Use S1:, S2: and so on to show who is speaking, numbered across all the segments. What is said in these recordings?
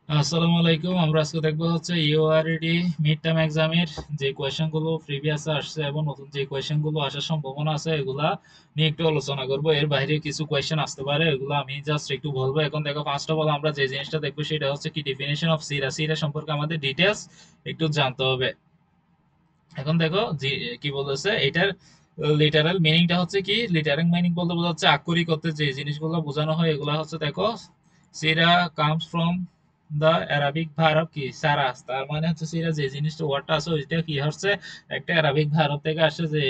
S1: আসসালামু আলাইকুম। আমরা আজকে দেখবো হচ্ছে ইউআরডি মিড টার্ম এক্সামের যে কোয়েশ্চেন গুলো প্রিভিয়াসে আসছে এবং নতুন যে কোয়েশ্চেন গুলো আসার সম্ভাবনা আছে এগুলা নিয়ে একটু আলোচনা করব। এর বাইরে কিছু কোয়েশ্চেন আসতে পারে, এগুলো আমি জাস্ট একটু বলবো। এখন দেখো, ফার্স্ট অফ অল আমরা যে জিনিসটা দেখবো সেটা হচ্ছে কি ডেফিনেশন অফ সিরা। সিরা সম্পর্কে আমাদের ডিটেলস একটু জানতে হবে। এখন দেখো যে কি বলতেছে এটার লিটারাল মিনিংটা হচ্ছে কি। লিটারাল মিনিং বলতে বোঝাচ্ছে আক্ষরিক অর্থে যে জিনিসগুলো বোঝানো হয় এগুলা হচ্ছে দেখো, সিরা comes from the Arabic verb কি সারাস। তার মানে হচ্ছে সিরা যে জিনিসটা ওয়ার্ডটা আছে ওইটা কি হচ্ছে একটা অ্যারাবিক ভার্ব থেকে আসে, যে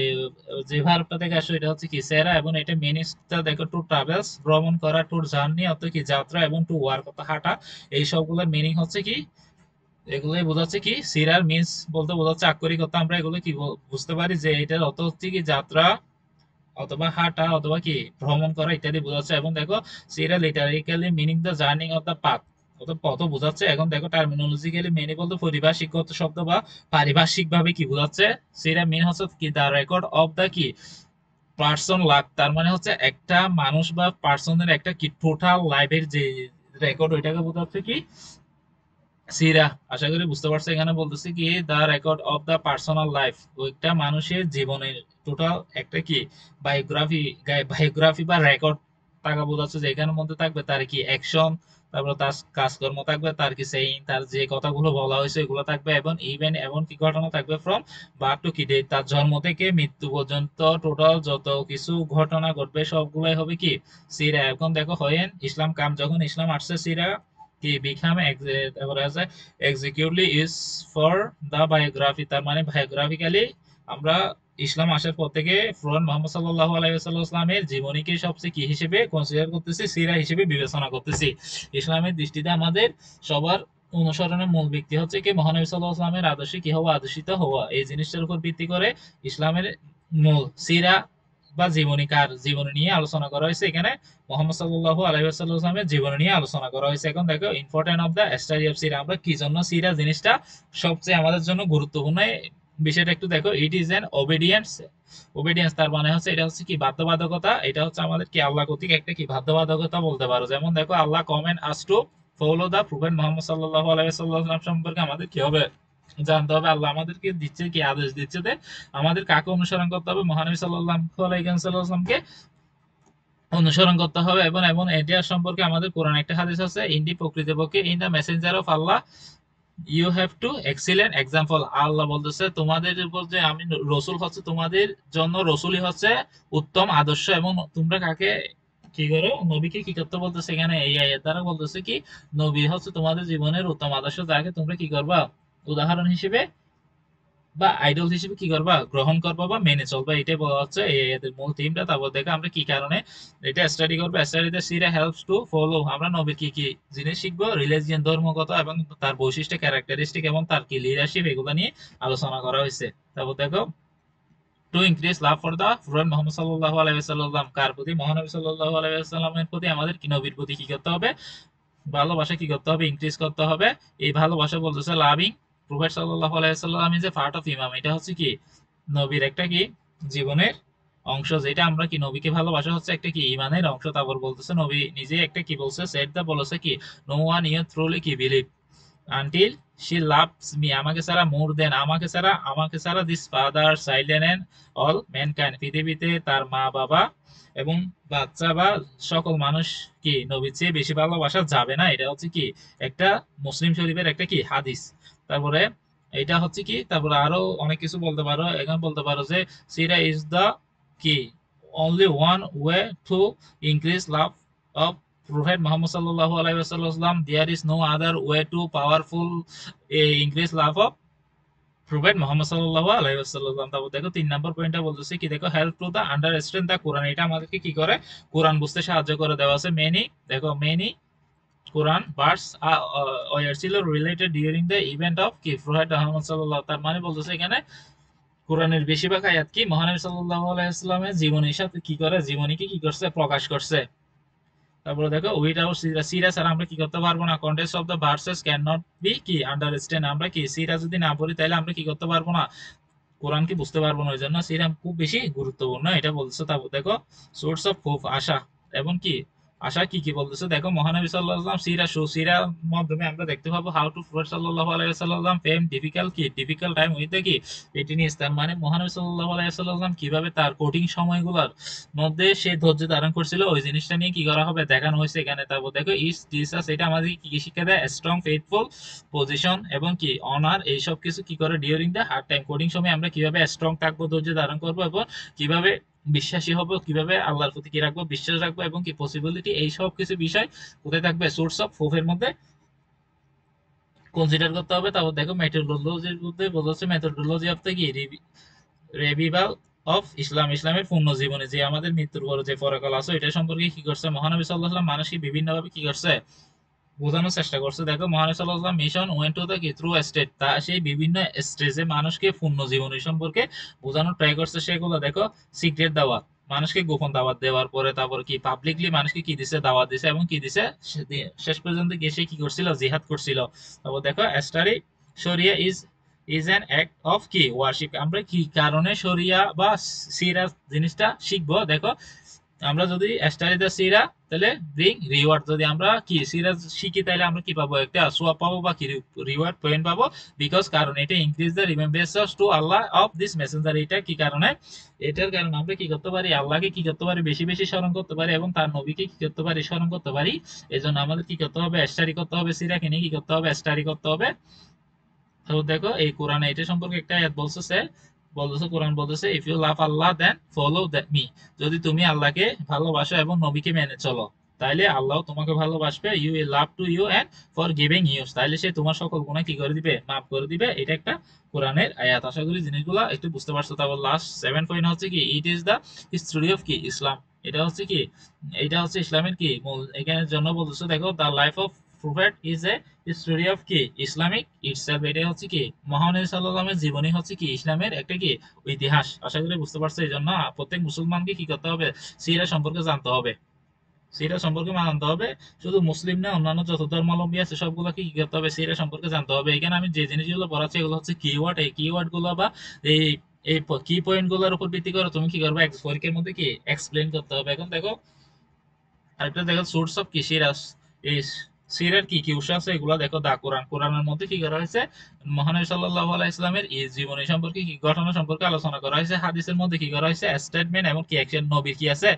S1: যে ভার্বটা থেকে আসে এটা হচ্ছে কি সেরা। এবং এটা মিনিংসটা দেখো টু ট্রাভেলস ভ্রমণ করা, টু জার্নি অর্থ কি যাত্রা, এবং টু ওয়ার্ক অর্থ হাঁটা। এই সবগুলোর মিনিং হচ্ছে কি, এগুলোই বোঝাচ্ছে কি সিরার মিন্স বলতে বোঝাচ্ছে আক্ষরিক অর্থ। আমরা এগুলো কি বুঝতে পারি যে এটার অর্থ হচ্ছে কি যাত্রা অথবা হাঁটা অথবা কি ভ্রমণ করা ইত্যাদি বোঝাচ্ছে। এবং দেখো সিরা literally meaning the journeying of the path অর্থাৎ পথ বোঝাচ্ছে। এখন দেখো টার্মিনোলজিক্যালি মিনি বলতে পরিভাষিক শব্দ বা পারিভাষিক ভাবে কি বোঝাচ্ছে। সিরা মিন হচ্ছে কি দা রেকর্ড অফ দ্য কি পার্সন লাইফ। তার মানে হচ্ছে একটা মানুষ বা পার্সনের একটা কি টোটাল লাইফের যে রেকর্ড ওইটাকে বোঝাচ্ছে কি সিরা। আশা করি বুঝতে পারছো। এখানে বলতেছি কি the record of the personal life, ওইটা মানুষের জীবনের টোটাল একটা কি বায়োগ্রাফি। বায়োগ্রাফি বা রেকর্ড টাকা বোঝাচ্ছে যে এখানের মধ্যে থাকবে তার কি অ্যাকশন, তারপর তার কাজকর্ম থাকবে, তার কি সেইং, তার যে কথাগুলো বলা হয়েছে এগুলো থাকবে, এবং ইভেন এমন কি ঘটনা থাকবে ফ্রম বার্থ টু কি ডেথ, তার জন্ম থেকে মৃত্যু পর্যন্ত টোটাল যত কিছু ঘটনা ঘটবে সবগুলাই হবে কি সিরা। এখন দেখো হয়েন ইসলাম কাম, যখন ইসলাম আসছে সিরা কি বিকাম তারপরে আছে এক্সিকিউটলি ইজ ফর দা বায়োগ্রাফি। তার মানে বায়োগ্রাফিক্যালি আমরা ইসলাম আসার পর থেকে প্রধান মোহাম্মদ সাল্লাল্লাহু আলাইহি ওয়াসাল্লামের জীবনীকে সবচেয়ে কি হিসেবে কনসিডার করতেছি, সিরা হিসেবে বিবেচনা করতেছি। ইসলামের দৃষ্টিতে আমাদের সবার অনুসরণের মূল ব্যক্তি হচ্ছে কি মহানবী সাল্লাল্লাহু আলাইহি ওয়াসাল্লামের আদর্শে কি হওয়া, আদর্শিত হওয়া। এই জিনিসটার উপর ভিত্তি করে ইসলামের মূল সিরা বা জীবনী, কার জীবনী নিয়ে আলোচনা করা হয়েছে এখানে মোহাম্মদ সাল্লাল্লাহু আলাইহি ওয়াসাল্লামের জীবনী নিয়ে আলোচনা করা হয়েছে। এখন দেখো important of the study of সিরা, আমরা কি জন্য সিরা জিনিসটা সবচেয়ে আমাদের জন্য গুরুত্বপূর্ণ এই বিষয়টা একটু দেখো। It is an obedience. Obedience তার মানে হচ্ছে এটা হচ্ছে কি বাধ্যবাধকতা। এটা হচ্ছে আমাদের কি আল্লাহ কর্তৃক একটা কি বাধ্যবাধকতা বলতে পারো। যেমন দেখো আল্লাহ commands us to follow the prophet Muhammad সাল্লাল্লাহু আলাইহি ওয়াসাল্লাম সম্পর্কে আমাদের কি হবে জানতে হবে। আল্লাহ আমাদেরকে দিচ্ছে কি আদেশ দিচ্ছে যে আমাদের কাকে অনুসরণ করতে হবে, মহানবী সাল্লাল্লাহু আলাইহি ওয়াসাল্লামকে অনুসরণ করতে হবে। এবং এবং এটা সম্পর্কে আমাদের কোরআন একটা হাদিস আছে, ইন্ডি প্রকৃতপক্ষে ইন দা মেসেঞ্জার অফ আল্লাহ you have to excellent example. আল্লাহ বলতেছে তোমাদের উপর যে আমি রসুল হচ্ছে, তোমাদের জন্য রসুলই হচ্ছে উত্তম আদর্শ। এবং তোমরা কাকে কি করো, নবীকে কি করতে বলতেছে এখানে এই আয়াত দ্বারা বলতেছে কি নবী হচ্ছে তোমাদের জীবনের উত্তম আদর্শ, যাকে তোমরা কি করবা উদাহরণ হিসেবে বা আইডল হিসেবে কি করবা গ্রহণ করবা বা মেনে চলবা। এটাই বলা হচ্ছে এদের মূল থিমটা। তারপর দেখো আমরা কি কারণে এটা স্টাডি করবো। স্টাডিতে সিরা হেল্পস টু ফলো, আমরা নবীর কি কি জিনিস শিখবো, রিলিজিয়ন ধর্মগত এবং তার বৈশিষ্ট্য ক্যারেক্টারিস্টিক এবং তার কি লিডারশিপ, এগুলো নিয়ে আলোচনা করা হয়েছে। তারপর দেখো to increase love for the prophet Muhammad সাল্লাল্লাহু আলাইহি ওয়াসাল্লাম, কার প্রতি, মহানবী সাল্লাল্লাহু আলাইহি ওয়াসাল্লামের প্রতি আমাদের কি নবীর প্রতি কি করতে হবে, ভালোবাসা কি করতে হবে, ইনক্রিজ করতে হবে। এই ভালোবাসা বলতেছে লাভিং প্রফেট সাল্লাল্লাহু আলাইহি ওয়াসাল্লাম ইজ এ পার্ট অফ ইমাম। এটা হচ্ছে কি নবীর একটা কি জীবনের অংশ, যেটা আমরা কি নবীকে ভালোবাসা হচ্ছে একটা কি ইমানের অংশ। তারপর বলতেছে নবী নিজে একটা কি বলছে, সেট দা বলেছে কি নো ওয়ান ইউ থ্রুলি কি believe until she loves me, আমাকে ছাড়া মোর দেন, আমাকে ছাড়া this father children and all mankind, পৃথিবীতে তার মা বাবা এবং বাচ্চা বা সকল মানুষ কি নবীর চেয়ে বেশি ভালোবাসা যাবে না। এটা হচ্ছে কি একটা মুসলিম শরীফের একটা কি হাদিস। তারপরে এটা হচ্ছে কি, তারপরে আরো অনেক কিছু বলতে পারো। এখানে বলতে পারো যে সিরা ইজ দা কি only one way to increase love of Prophet Muhammad sallallahu alaihi wasallam. There is no other way to powerful increase love of Prophet Muhammad sallallahu alaihi wasallam. তারপর দেখো 3 নম্বর পয়েন্টটা বলতেছে কি দেখো হেল্প টু দা আন্ডারস্ট্যান্ড দা কোরআন, এটা আমাদেরকে কি করে কোরআন বুঝতে সাহায্য করে। দেওয়া আছে মেনি, দেখো মেনি কোরআন ভার্স ওয়ার ছিল related during the event of কি প্রফেট মুহাম্মদ সাল্লাল্লাহু, তার মানে বলতেছে এখানে কোরআনের বেশিরভাগ আয়াত কি মহানবী সাল্লাল্লাহু আলাইহি ওয়াসাল্লামের জীবনীর সাথে কি করে, জীবনীকে কি করছে প্রকাশ করছে। তারপরে দেখো উইদাউট সিরা, সিরা ছাড়া আমরা কি করতে পারবো না, context of the verses cannot be কি আন্ডারস্ট্যান্ড, আমরা কি সিরা যদি না পড়ি তাহলে আমরা কি করতে পারবো না, কোরআনকে বুঝতে পারবো না। ওই জন্য সিরা খুব বেশি গুরুত্বপূর্ণ এটা বলছে। তারপর দেখো সোর্স অফ হোপ, আশা এবং কি আশা কি কি বলতেছে দেখো, মহানবী সাল্লাল্লাহু আলাইহি ওয়াসাল্লাম সিরা সুসিরা মাধ্যমে আমরা দেখতে পাবো হাউ টু প্রফেট সাল্লাল্লাহু আলাইহি ওয়াসাল্লাম ফেম ডিফিকাল্ট কি ডিফিকাল্ট টাইম উইথ কি এটিনিস, তার মানে মহানবী সাল্লাল্লাহু আলাইহি ওয়াসাল্লাম কিভাবে তার কঠিন সময়গুলোর মধ্যে সে ধৈর্য ধারণ করছিল, ওই জিনিসটা নিয়ে কি করা হবে দেখানো হয়েছে এখানে। তারপর দেখো ইস জিসাস, এটা আমাদের কি কি শিক্ষা দেয়, স্ট্রং ফেথফুল পজিশন এবং কি অনার, এইসব কিছু কি করে ডিউরিং দ্য হার্ড টাইম, কঠিন সময় আমরা কিভাবে স্ট্রং থাকবো, ধৈর্য ধারণ করবো এবং কিভাবে বিশ্বাসী হবো, কিভাবে আল্লাহর প্রতি কি রাখবো, বিশ্বাস রাখবো এবং কি পসিবিলিটি, এই সব কিছু বিষয় কোথায় থাকবে, সোর্স অফ প্রুফের মধ্যে কনসিডার করতে হবে। তারপর দেখো মেথোডোলজির মধ্যে বলছে মেথোডোলজি অফ দ্য কি রেভিভাল অফ ইসলাম, ইসলামের পূর্ণ জীবনে যে আমাদের মৃত্যুর পর যে পরকাল আছে এটা সম্পর্কে কি করছে মহানবী সাল্লাল্লাহু আলাইহি ওয়াসাল্লাম মানুষকে বিভিন্ন ভাবে কি করছে বোঝানোর চেষ্টা করছে। দেখো মহানবী সাল্লাল্লাহু আলাইহি ওয়াসাল্লাম মিশন ওয়েন্ট টু দ্য কি থ্রু স্টেট, তা সেই বিভিন্ন স্টেজে মানুষকে পূর্ণ জীবনী সম্পর্কে বোঝানোর ট্রাই করছে। সেগুলো দেখো সিক্রেট দাওয়াত, মানুষকে গোপন দাওয়াত দেওয়ার পরে তারপর কি পাবলিকলি মানুষকে কি দিছে, দাওয়াত দিছে এবং কি দিছে, শেষ পর্যন্ত গিয়ে সে কি করছিল, জিহাদ করছিল। তারপর দেখো স্টাডি শরিয়া ইজ অ্যান অ্যাক্ট অফ কি ওয়ার্শিপ, আমরা কি কারণে শরিয়া বা সিরাজ জিনিসটা শিখবো। দেখো আমরা যদি স্টাডি দ্য সিরা তাহলে ব্রিং রিওয়ার্ড, যদি আমরা কি সিরাজ শিখি তাহলে আমরা কি পাবো, একটা সোয়াব পাবো বা কি রিওয়ার্ড পয়েন্ট পাবো। বিকজ কারণ এটা increase the remembrance to Allah of this messenger, এটা কি কারণে, এটার কারণে আমরা কি করতে পারি, আল্লাহকে কি করতে পারি, বেশি বেশি স্মরণ করতে পারি এবং তার নবীকে কি করতে পারি, স্মরণ করতে পারি। এই জন্য আমাদের কি করতে হবে, স্টাডি করতে হবে, সিরাকে নিয়ে কি করতে হবে, স্টাডি করতে হবে। তো দেখো এই কোরআনে এটা সম্পর্কে একটা আয়াত বলতেছে, কোরআন বলতেছে if you love Allah then follow me, যদি তুমি আল্লাহকে ভালোবাসো এবং নবীকে মেনে চলো তাইলে আল্লাহ তোমাকে ভালোবাসবে, you will love to you and for giving you, তাইলে সে তোমার সকল গুনাহ কি করে দিবে, মাফ করে দিবে। এটা একটা কোরআনের আয়াত। আশা করি জিনিসগুলো একটু বুঝতে পারছো। তারপর লাস্ট 7 পয়েন্ট হচ্ছে কি it is the history of কি ইসলাম, এটা হচ্ছে কি, এটা হচ্ছে ইসলামের কি মূল, এখানে জন্য বলতেছে দেখো the life of prophet is a story of কি ইসলামিক ইটসেলফ, এটা হচ্ছে কি মহানবী সাল্লাল্লাহু আলাইহি ওয়াসাল্লামের জীবনী হচ্ছে কি ইসলামের একটা কি ইতিহাস। আশা করি বুঝতে পারছো। এই জন্য প্রত্যেক মুসলমানকে কি করতে হবে, সিরা সম্পর্কে জানতে হবে, সিরা সম্পর্কে জানতে হবে। শুধু মুসলিম না, অন্যান্য যত ধর্মাবলম্বী আছে সবগুলোকে কি করতে হবে, সিরা সম্পর্কে জানতে হবে। এখানে আমি যে জিনিসগুলো পড়াচ্ছি এগুলো হচ্ছে কিওয়ার্ড, এই কিওয়ার্ড গুলো বা এই এই কি পয়েন্ট গুলোর উপর ভিত্তি করে তুমি কি করবে, পরীক্ষার মধ্যে কি এক্সপ্লেন করতে হবে। এখন দেখো আরেকটা দেখো সোর্স অফ কি সিরাজ, এই সিরার কি কি উৎস আছে এগুলা দেখো, দা কোরআন, কোরআনের মধ্যে কি করা হয়েছে, মহানবী সাল্লাল্লাহু আলাইহি ইসলামের এই জীবনী সম্পর্কে কি ঘটনা সম্পর্কে আলোচনা করা হয়েছে। হাদিসের মধ্যে কি করা হয়েছে, স্টেটমেন্ট এবং কি অ্যাকশন, নবীর কি আছে,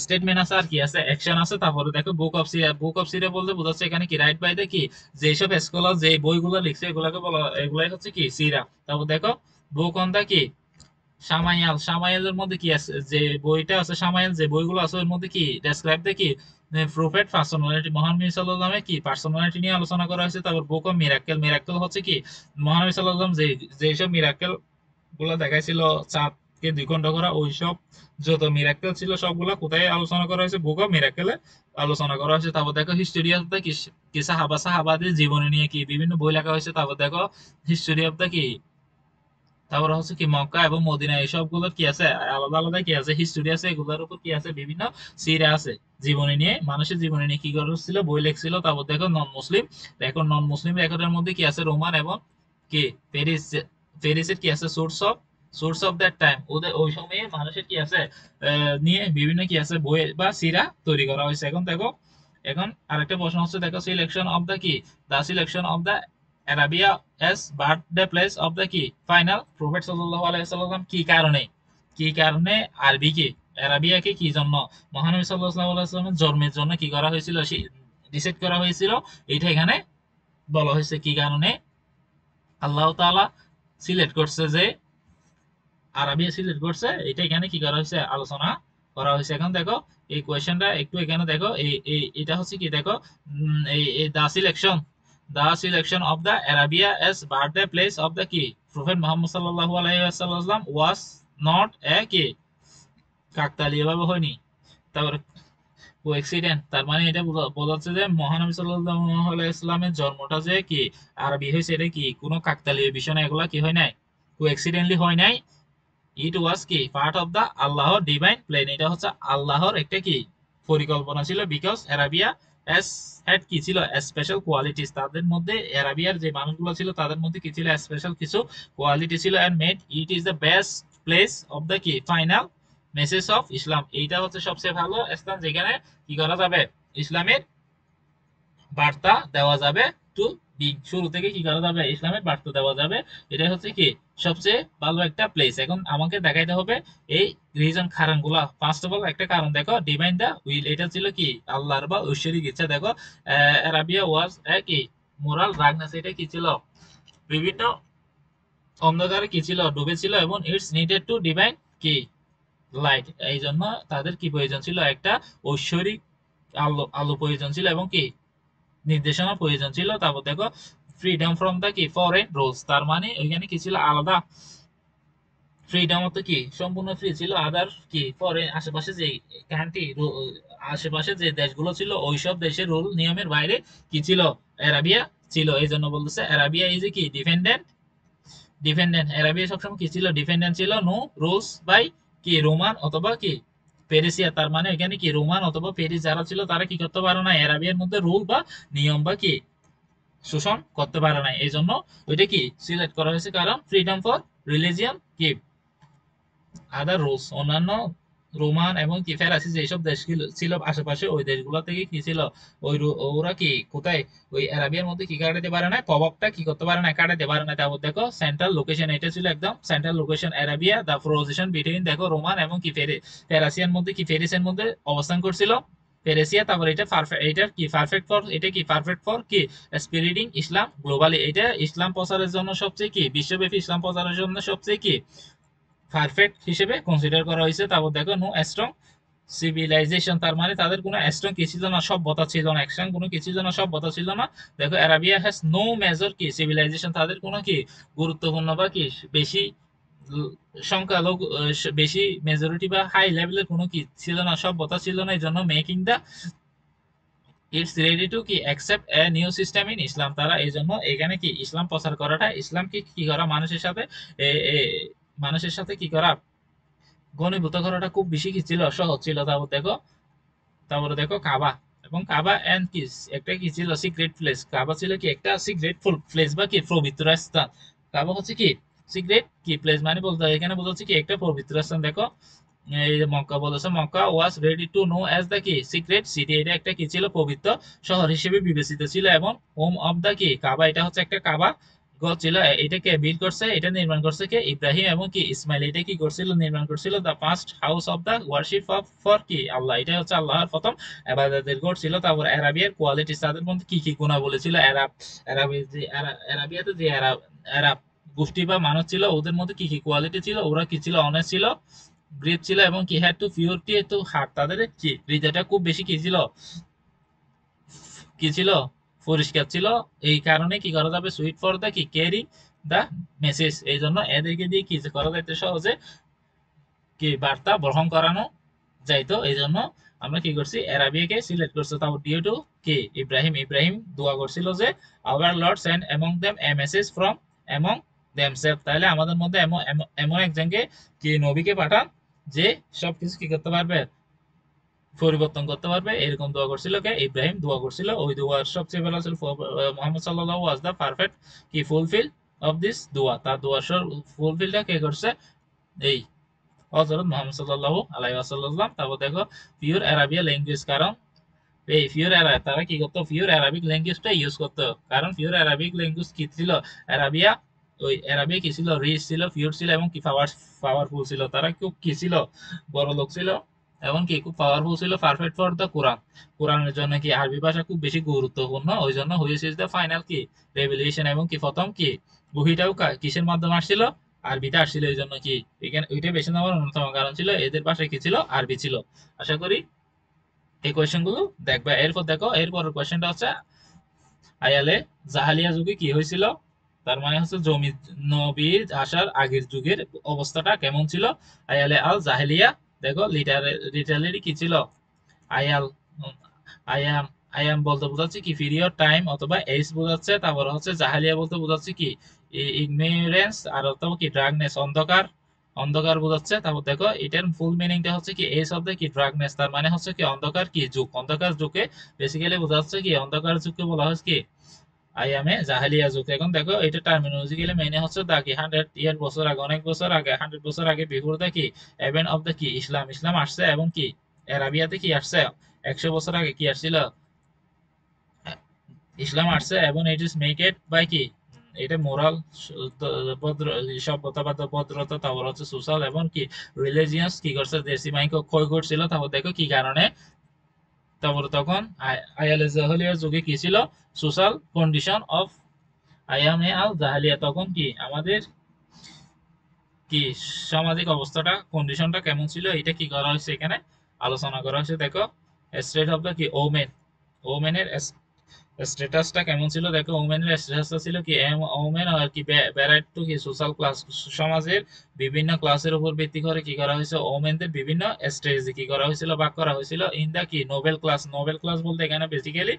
S1: স্টেটমেন্ট আছে আর কি আছে, অ্যাকশন আছে। তারপরে দেখো book of Sira, book of সিরা বলতে বোঝাচ্ছে এখানে কি রাইট বাই দা কি, যেসব স্কলার যে বইগুলো লিখছে এগুলাকে বলা, এগুলাই হচ্ছে কি সিরা। তারপর দেখো বুক অন দা কি সামাইয়াল, সামাইয়ালের মধ্যে কি আছে, যে বইটা আছে সামাইয়াল, যে বইগুলো আছে ওর মধ্যে কি ডেসক্রাইব দে কি প্রফেট পার্সোনালিটি, মহানবী সাল্লাল্লাহু আলাইহি ওয়াসাল্লামের কি পার্সোনালিটি নিয়ে আলোচনা করা হয়েছে। তারপর বুক অফ মিরাক্কেল, মিরাক্কেল হচ্ছে কি মহানবী সাল্লাল্লাহু আলাইহি ওয়াসাল্লাম যে যেসব মিরাক্কেল গুলো দেখাইছিল, চাঁদকে দ্বিখণ্ড করা, ওইসব যত মিরাক্কেল ছিল সবগুলা কোথায় আলোচনা করা হয়েছে, বুক অফ মিরাক্কেলে আলোচনা করা হয়েছে। তারপর দেখো হিস্টোরি অফ দ্য কি সাহাবা, সাহাবাদের জীবনী নিয়ে কি বিভিন্ন বই লেখা হয়েছে। তারপর দেখো হিস্টোরি অফ দ্য কি, তারপরে হচ্ছে কি মক্কা এবং মদিনা, এইসব গুলোর কি আছে আলাদা আলাদা কি আছে হিস্টোরি আছে, এগুলোর উপর কি আছে বিভিন্ন সিরা আছে, জীবনী নিয়ে, মানুষের জীবনী নিয়ে কি করছিল, বই লেখছিল। তারপর দেখো নন মুসলিম, দেখো নন মুসলিম রেকর্ডের মধ্যে কি আছে, রোমান এবং কি প্যারিস, প্যারিসের কি আছে সোর্স অফ দ্যাট টাইম, ওদের ওই সময়ে মানুষের কি আছে নিয়ে বিভিন্ন কি আছে বই বা সিরা তৈরি করা হয়েছে। এখন দেখো, এখন আরেকটা প্রশ্ন হচ্ছে দেখো সিলেকশন অফ দ্য কি, the selection of the Arabia as birthday place of the কি ফাইনাল প্রফেট সাল্লাল্লাহু আলাইহি ওয়াসাল্লাম, কি কারণে, কি কারণে আরবিকে আরাবিয়াকে কি জন্য মহানবী সাল্লাল্লাহু আলাইহি ওয়াসাল্লামের জন্মের জন্য কি করা হয়েছিল, ডিসাইড করা হয়েছিল। এইটা এখানে বলা হয়েছে কি কারণে আল্লাহ তাআলা সিলেক্ট করছে, যে আরবিয়া সিলেক্ট করছে, এটা এখানে কি করা হয়েছে আলোচনা করা হয়েছে। এখন দেখো এই কোয়েশ্চেনটা একটু এখানে দেখো, এটা হচ্ছে কি দেখো এই the selection of the Arabia as birthday place of the কি প্রফেট মুহাম্মদ সাল্লাল্লাহু আলাইহি ওয়াসাল্লাম ওয়াজ নট এ কি কাকতালীয় ভাবে হয়নি, তারপরে কোএক্সিডেন্ট, তার মানে এটা বোঝাচ্ছে যে মহানবী সাল্লাল্লাহু আলাইহি ওয়াসাল্লামের জন্মটা যে কি আরবি হয়েছে, এটা কি কোনো কাকতালীয় বিষয় না, এগুলা কি হয় নাই, কোএক্সিডেন্টলি হয় নাই। ইট ওয়াজ কি পার্ট অফ দা আল্লাহর ডিভাইন প্ল্যান, এটা হচ্ছে আল্লাহর একটা কি পরিকল্পনা ছিল। বিকজ আরাবিয়া এস হ্যাড কি ছিল স্পেশাল কোয়ালিটিস, তাদের মধ্যে আরাবিয়ার যে মানুষগুলো ছিল তাদের মধ্যে কি ছিল স্পেশাল কিছু কোয়ালিটি ছিল, and made it is the best place of the কি ফাইনাল মেসেজ অফ ইসলাম, এইটা হচ্ছে সবচেয়ে ভালো স্থান যেখানে কি করা যাবে, ইসলামের বার্তা দেওয়া যাবে টু বিং, শুরু থেকে কি করা যাবে, ইসলামের বার্তা দেওয়া যাবে। এটা হচ্ছে কি সবচেয়ে ভালো একটা প্লেস। এখন আমাকে দেখাইতে হবে এই রিজন কারণ গুলা। ফার্স্ট অফ অল একটা কারণ দেখো, ডিভাইন দা উইল, এটা ছিল কি আল্লাহর বা ঐশ্বরিক ইচ্ছা। দেখো আরাবিয়া ওয়াজ কি মোরাল ডার্কনেস, এটা কি ছিল বিভিন্ন অন্ধকারে কি ছিল, ডুবেছিল, এবং ইটস নিডেড টু ডিভাইন কি লাইট, এই জন্য তাদের কি প্রয়োজন ছিল, একটা ঐশ্বরিক আলো আলো প্রয়োজন ছিল, এবং কি নির্দেশনা প্রয়োজন ছিল। তারপর দেখো ফ্রিডম ফ্রম দ্য কি ফরেন রুলস, তার মানে ওইখানে কি ছিল আলাদা ফ্রিডম, অত কি সম্পূর্ণ ফ্রি ছিল। আদার কি ফরেন আশেপাশে যে কান্ট্রি, আশেপাশে যে দেশগুলো ছিল ওইসব দেশের রুল নিয়মের বাইরে কি ছিল, আরাবিয়া ছিল। এই জন্য বলতেছে আরাবিয়া ইজ কি ডিফেন্ডেন্ট, ডিপেন্ডেন্ট। অ্যারাবিয়া সবসময় কি ছিল, ডিপেন্ডেন্ট ছিল। নো রুলস বাই কি রোমান অথবা কি পেরিসিয়া, তার মানে এখানে কি রোমান অথবা পেরিস যারা ছিল তারা কি করতে পারে না, অ্যারাবিয়ার মধ্যে রুল বা নিয়ম বা কি শোষণ করতে পারে না। এই জন্য ওইটা কি সিলেক্ট করা হয়েছে, কারণ ফ্রিডম ফর রিলিজিয়ন কি আদার রুলস, অন্যান্য রোমান এবং কি ফেরাসি যেসব দেশ ছিল আশেপাশে ওই দেশগুলো থেকে কি ছিল, ওরা কি কোথায় ওই আরাবিয়ার মধ্যে কি কাটাতে পারে না, প্রভাবটা কি করতে পারে না, কাটাতে পারে না। তারপর দেখো সেন্ট্রাল লোকেশন, এটা ছিল একদম সেন্ট্রাল লোকেশন আরাবিয়া, দা পজিশন বিটুইন দেখো রোমান এবং কি ফেরাসিয়ান মধ্যে কি ফেরিসের মধ্যে অবস্থান করছিল পেরেসিয়া। তারপর এটা পারফেক্ট, এটা কি পারফেক্ট ফর, এটা কি পারফেক্ট ফর কি স্প্রেডিং ইসলাম গ্লোবালি, এটা ইসলাম প্রচারের জন্য সবচেয়ে কি বিশ্বব্যাপী ইসলাম প্রচারের জন্য সবচেয়ে কি পারফেক্ট হিসেবে কনসিডার করা হয়েছে। তারপর দেখো নো স্ট্রং সিভিলাইজেশন, তার মানে তাদের কোনো স্ট্রং কি ছিল না, সভ্যতা ছিল না, স্ট্রং কোনো কি ছিল না, সভ্যতা ছিল না। দেখো আরাবিয়া হ্যাজ নো মেজর কি সিভিলাইজেশন, তাদের কোনো কি গুরুত্বপূর্ণ বা কি বেশি সংখ্যালঘু বেশি মেজরিটি বা হাই লেভেলের কোনো কি ছিল না, সভ্যতা ছিল না। এই জন্য making the its ready to কি accept a new system in Islam, তারা এই জন্য এখানে কি ইসলাম প্রচার করাটা, ইসলামকে কি করা মানুষের সাথে মানুষের সাথে কি করা ঘনীভূত করাটা খুব বেশি কি ছিল, সহজ ছিল। তারপরে দেখো কাবা, এবং কাবা এন্ড কি একটা কি ছিল সিক্রেট প্লেস, কাবা ছিল কি একটা সিক্রেট প্লেস বা কি পবিত্র স্থান। কাবা হচ্ছে কি সিক্রেট কি প্লেস, মানে বলতে এখানে বোঝাচ্ছে কি একটা পবিত্র স্থান। দেখো এই যে মক্কা বলেছে, Mecca was ready to know as the কি সিক্রেট সিটি, এটা একটা কি ছিল পবিত্র শহর হিসেবে বিবেচিত ছিল, এবং হোম অফ দ্য কি কাবা, এটা হচ্ছে একটা কাবা ঘর ছিল। এটাকে বিল্ড করছে, এটা নির্মাণ করছে কে ইব্রাহিম এবং কি ইসমাইল, এটা কি করছিল নির্মাণ করছিল the first house of the worship of for কি আল্লাহ, এটা হচ্ছে আল্লাহর প্রথম ইবাদতের ঘর ছিল। তারপর আরাবিয়ার কোয়ালিটি, তাদের মধ্যে কি কি গুণা বলেছিল, আরাবিয়াতে যে আরব গোষ্ঠী বা মানুষ ছিল ওদের মধ্যে কি কি কোয়ালিটি ছিল, ওরা কি ছিল অনেস্ট ছিল, গ্রেট ছিল, এবং কি had to purity to heart, তাদের কি হৃদয়টা খুব বেশি কি ছিল, কি ছিল পরিষ্কার ছিল। এই কারণে কি করা যাবে, সুইট ফর দা কি ক্যারি দা মেসেজ, এই জন্য এদেরকে দিয়ে কি করা যাইতে সহজে কি বার্তা বহন করানো যাইতো। এই জন্য আমরা কি করছি আরাবিয়াকে সিলেক্ট করছি। তারপর ডিউ টু কি ইব্রাহিম দোয়া করছিল যে our lord send among them a message from among themselves, তাহলে আমাদের মধ্যে এমন এমন একজনকে কি নবীকে পাঠান যে সবকিছু কি করতে পারবে, পরিবর্তন করতে পারবে, এরকম দোয়া করছিল কে ইব্রাহিম দোয়া করছিল। ওই দোয়ার সবচেয়ে ভালো ছিল মোহাম্মদ সাল্লাল্লাহু ওয়াজ দা পারফেক্ট কি ফুলফিল অফ দিস দোয়া, তার দোয়ার ফুলফিলটা কে করছে, এই হযরত মুহাম্মদ সাল্লাল্লাহু আলাইহি ওয়াসাল্লাম। তারপর দেখো পিওর আরাবিয়া ল্যাঙ্গুয়েজ, কারণ এই পিওর তারা কি করতো, পিওর আরাবিক ল্যাঙ্গুয়েজটা ইউজ করতো, কারণ পিওর আরাবিক ল্যাঙ্গুয়েজ কি ছিল, আরাবিয়া ওই আরাবিয়া কি ছিল, রিচ ছিল, পিওর ছিল, এবং কি পাওয়ারফুল ছিল। তারা খুব কি ছিল, বড় লোক ছিল, এবং কি খুব পাওয়ারফুল ছিল, পারফেক্ট ফর দ্য কোরআন, কোরআনের জন্য কি আরবি ভাষা খুব বেশি গুরুত্বপূর্ণ। ওই জন্য হুইচ ইজ দ্য ফাইনাল কি রেভেলিউশন, এবং কি প্রথম কি বহিটাও কিসের মাধ্যমে আসছিল, আরবিতে আসছিল। এই জন্য কি এখানে ওইটা বেছে নেওয়ার অন্যতম কারণ ছিল এদের ভাষায় কি ছিল, আরবি ছিল। আশা করি এই কোয়েশ্চেন গুলো দেখবা। এরপর দেখো এরপর কোয়েশ্চেনটা হচ্ছে আয়ালে জাহালিয়া যুগে কি হয়েছিল, তার মানে হচ্ছে জমি নবীর আসার আগের যুগের অবস্থাটা কেমন ছিল। আয়ালে আল জাহেলিয়া, দেখো লিটারেলি কি ছিল, আয়াল আয়াম আয়াম বলতে বোঝাচ্ছে কি পিরিয়ড টাইম অথবা এজ বোঝাচ্ছে। তারপর হচ্ছে জাহালিয়া বলতে বোঝাচ্ছে কি ইগনোরেন্স, আর অথবা কি ড্রাগনেস, অন্ধকার, অন্ধকার বোঝাচ্ছে। তারপর দেখো এটার ফুল মিনিংটা হচ্ছে কি এই শব্দে কি ড্রাগনেস, তার মানে হচ্ছে কি অন্ধকার কি যুগ, অন্ধকার যুগে বেসিক্যালি বোঝাচ্ছে কি অন্ধকার যুগকে বলা হচ্ছে কি আইয়ামে জাহালিয়া যুগ। এখন দেখো এটা টার্মিনোলজিক্যালি মেনে হচ্ছে দা কি 100 ইয়ার বছর আগে, অনেক বছর আগে, 100 বছর আগে বিফোর দা কি এভেন্ট অফ দা কি ইসলাম, ইসলাম আসছে, এবং কি আরাবিয়াতে কি আসছে 100 বছর আগে কি আসছিল, ইসলাম আসছে, এবং ইট ইজ মেকেড বাই কি, এটা মোরাল, ভদ্র, সভ্যতা বা ভদ্রতা, তারপর হচ্ছে সোশ্যাল এবং কি রিলিজিয়াস কি করছে, দেশি মাইকে ক্ষয় করছিল। তারপর দেখো কি কারণে, তারপর তখন আয়ালে জাহেলিয়ার যুগে কি ছিল, সোশ্যাল কন্ডিশন অফ আয়ামে আল জাহেলিয়া, তখন কি আমাদের কি সামাজিক অবস্থাটা, কন্ডিশনটা কেমন ছিল, এটা কি করা হয়েছে এখানে আলোচনা করা হয়েছে। দেখো স্টেট অফ দ্য কি ওমেন, ওমেনের স্ট্যাটাসটা কেমন ছিল, দেখো ওমেনের স্ট্যাটাসটা ছিল কি, ওমেন আর কি ব্যারাইট টু কি সোশ্যাল ক্লাস, সমাজের বিভিন্ন ক্লাসের উপর ভিত্তি করে কি করা হয়েছে, ওমেনদের বিভিন্ন স্টেজে কি করা হয়েছিল, ভাগ করা হয়েছিল ইন দা কি নোবেল ক্লাস। নোবেল ক্লাস বলতে এখানে বেসিক্যালি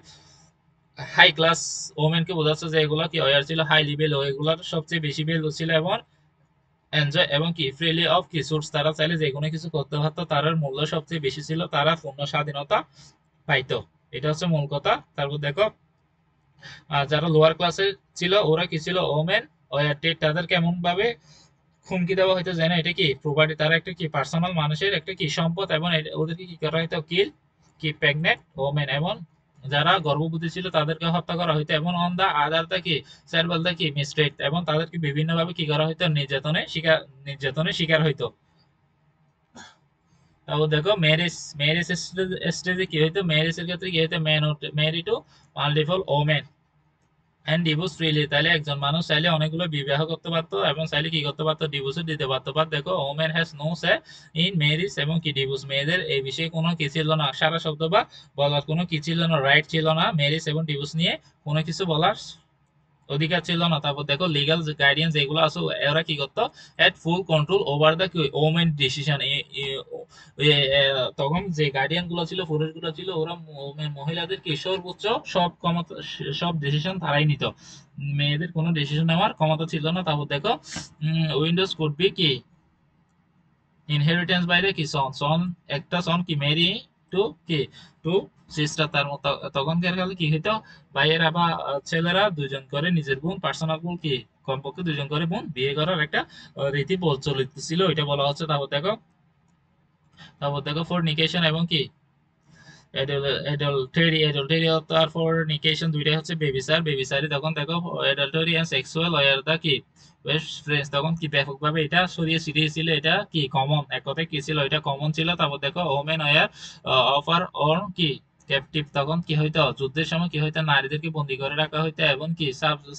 S1: হাই ক্লাস ওমেনকে বোঝাচ্ছে, যে এগুলো কি ওয়ার ছিল হাই লেভেল, এগুলার সবচেয়ে বেশি ভ্যালু ছিল, এবং এনজয় এবং কি ফ্রিলি অফ কি সোর্স, তারা চাইলে যে কোনো কিছু করতে পারতো, তার মূল্য সবচেয়ে বেশি ছিল, তারা পূর্ণ স্বাধীনতা পাইতো। এটা হচ্ছে মূল কথা। তারপর দেখো যারা লোয়ার ক্লাসে ছিল ওরা কি ছিল, ওমেন ওয়ার, তাদের কেমন ভাবে হুমকি দেওয়া হয়তো, জানে এটা কি প্রপার্টি, তারা একটা কি পার্সোনাল মানুষের একটা কি সম্পদ, এবং ওদেরকে কি করা হয়তো, কিল কি প্রেগনেন্ট ওমেন, এবং যারা গর্ভবতী ছিল তাদেরকে হত্যা করা হইতো, এবং অন দা আদার দা কি সার্ভাল দা কি মিসট্রিট, এবং তাদেরকে বিভিন্ন ভাবে কি করা হইতো, নির্যাতনের শিকার হইতো। তারপর দেখো ম্যারেজ, ম্যারেজ স্টেজে কি হইতো, ম্যারেজের ক্ষেত্রে কি হইতো, man marry to multiple women and divorce freely, তাহলে একজন মানুষ চাইলে অনেকগুলো বিবাহ করতে পারতো, এবং চাইলে কি করতে পারতো, ডিভোর্সও দিতে পারতো। বাট দেখো women has no say in marriage এবং কি ডিভোর্স, মেয়েদের এই বিষয়ে কোনো কি ছিল না, সারা শব্দ বা বলার কোনো কি ছিল না, রাইট ছিল না, ম্যারিজ এবং ডিভোর্স নিয়ে কোনো কিছু বলার অধিকার ছিল না। তারপর দেখো লিগাল গাইডেন্স যেগুলো আছে, এরা কি করতো, at full control over the women decision, তখন যে গার্ডিয়ান গুলো ছিল, পুরুষ গুলো ছিল, ওরা মহিলাদের কি সর্বোচ্চ সব ক্ষমতা, সব ডিসিশন তারাই নিত, মেয়েদের কোনো ডিসিশন নেওয়ার ক্ষমতা ছিল না। তারপর দেখো উইন্ডোজ কুড বি কি ইনহেরিটেন্স বাই দ্য কি সন, সন একটা সন কি মেরি টু কি টু সিস্টার, তার মতো তখনকার কালে কি হইতো, ভাইয়েরা বা ছেলেরা দুজন করে নিজের বোন, পার্সোনাল বোন কি কমপক্ষে দুজন করে বোন বিয়ে করার একটা রীতি প্রচলিত ছিল, এটা বলা হচ্ছে। তারপর দেখো ফরনিকেশন এবং কি অ্যাডাল্টারি, অ্যাডাল্টারি আর ফরনিকেশন দুইটাই হচ্ছে বেবিচার, বেবিচারি। তখন দেখো অ্যাডাল্টারি এন্ড সেক্সুয়াল ওয়ার দা কি বেস্ট ফ্রেন্ডস, তখন কি ব্যাপকভাবে এটা ছড়িয়ে ছিটিয়ে ছিল, এটা কি কমন, এক কথায় কি ছিল, এটা কমন ছিল। তারপর দেখো ওমেন ওয়ার অফার অর কি ক্যাপটিভ, তখন কি হইতো, যুদ্ধের সময় কি হইতো, নারীদেরকে বন্দী করে রাখা হইতো, এবং কি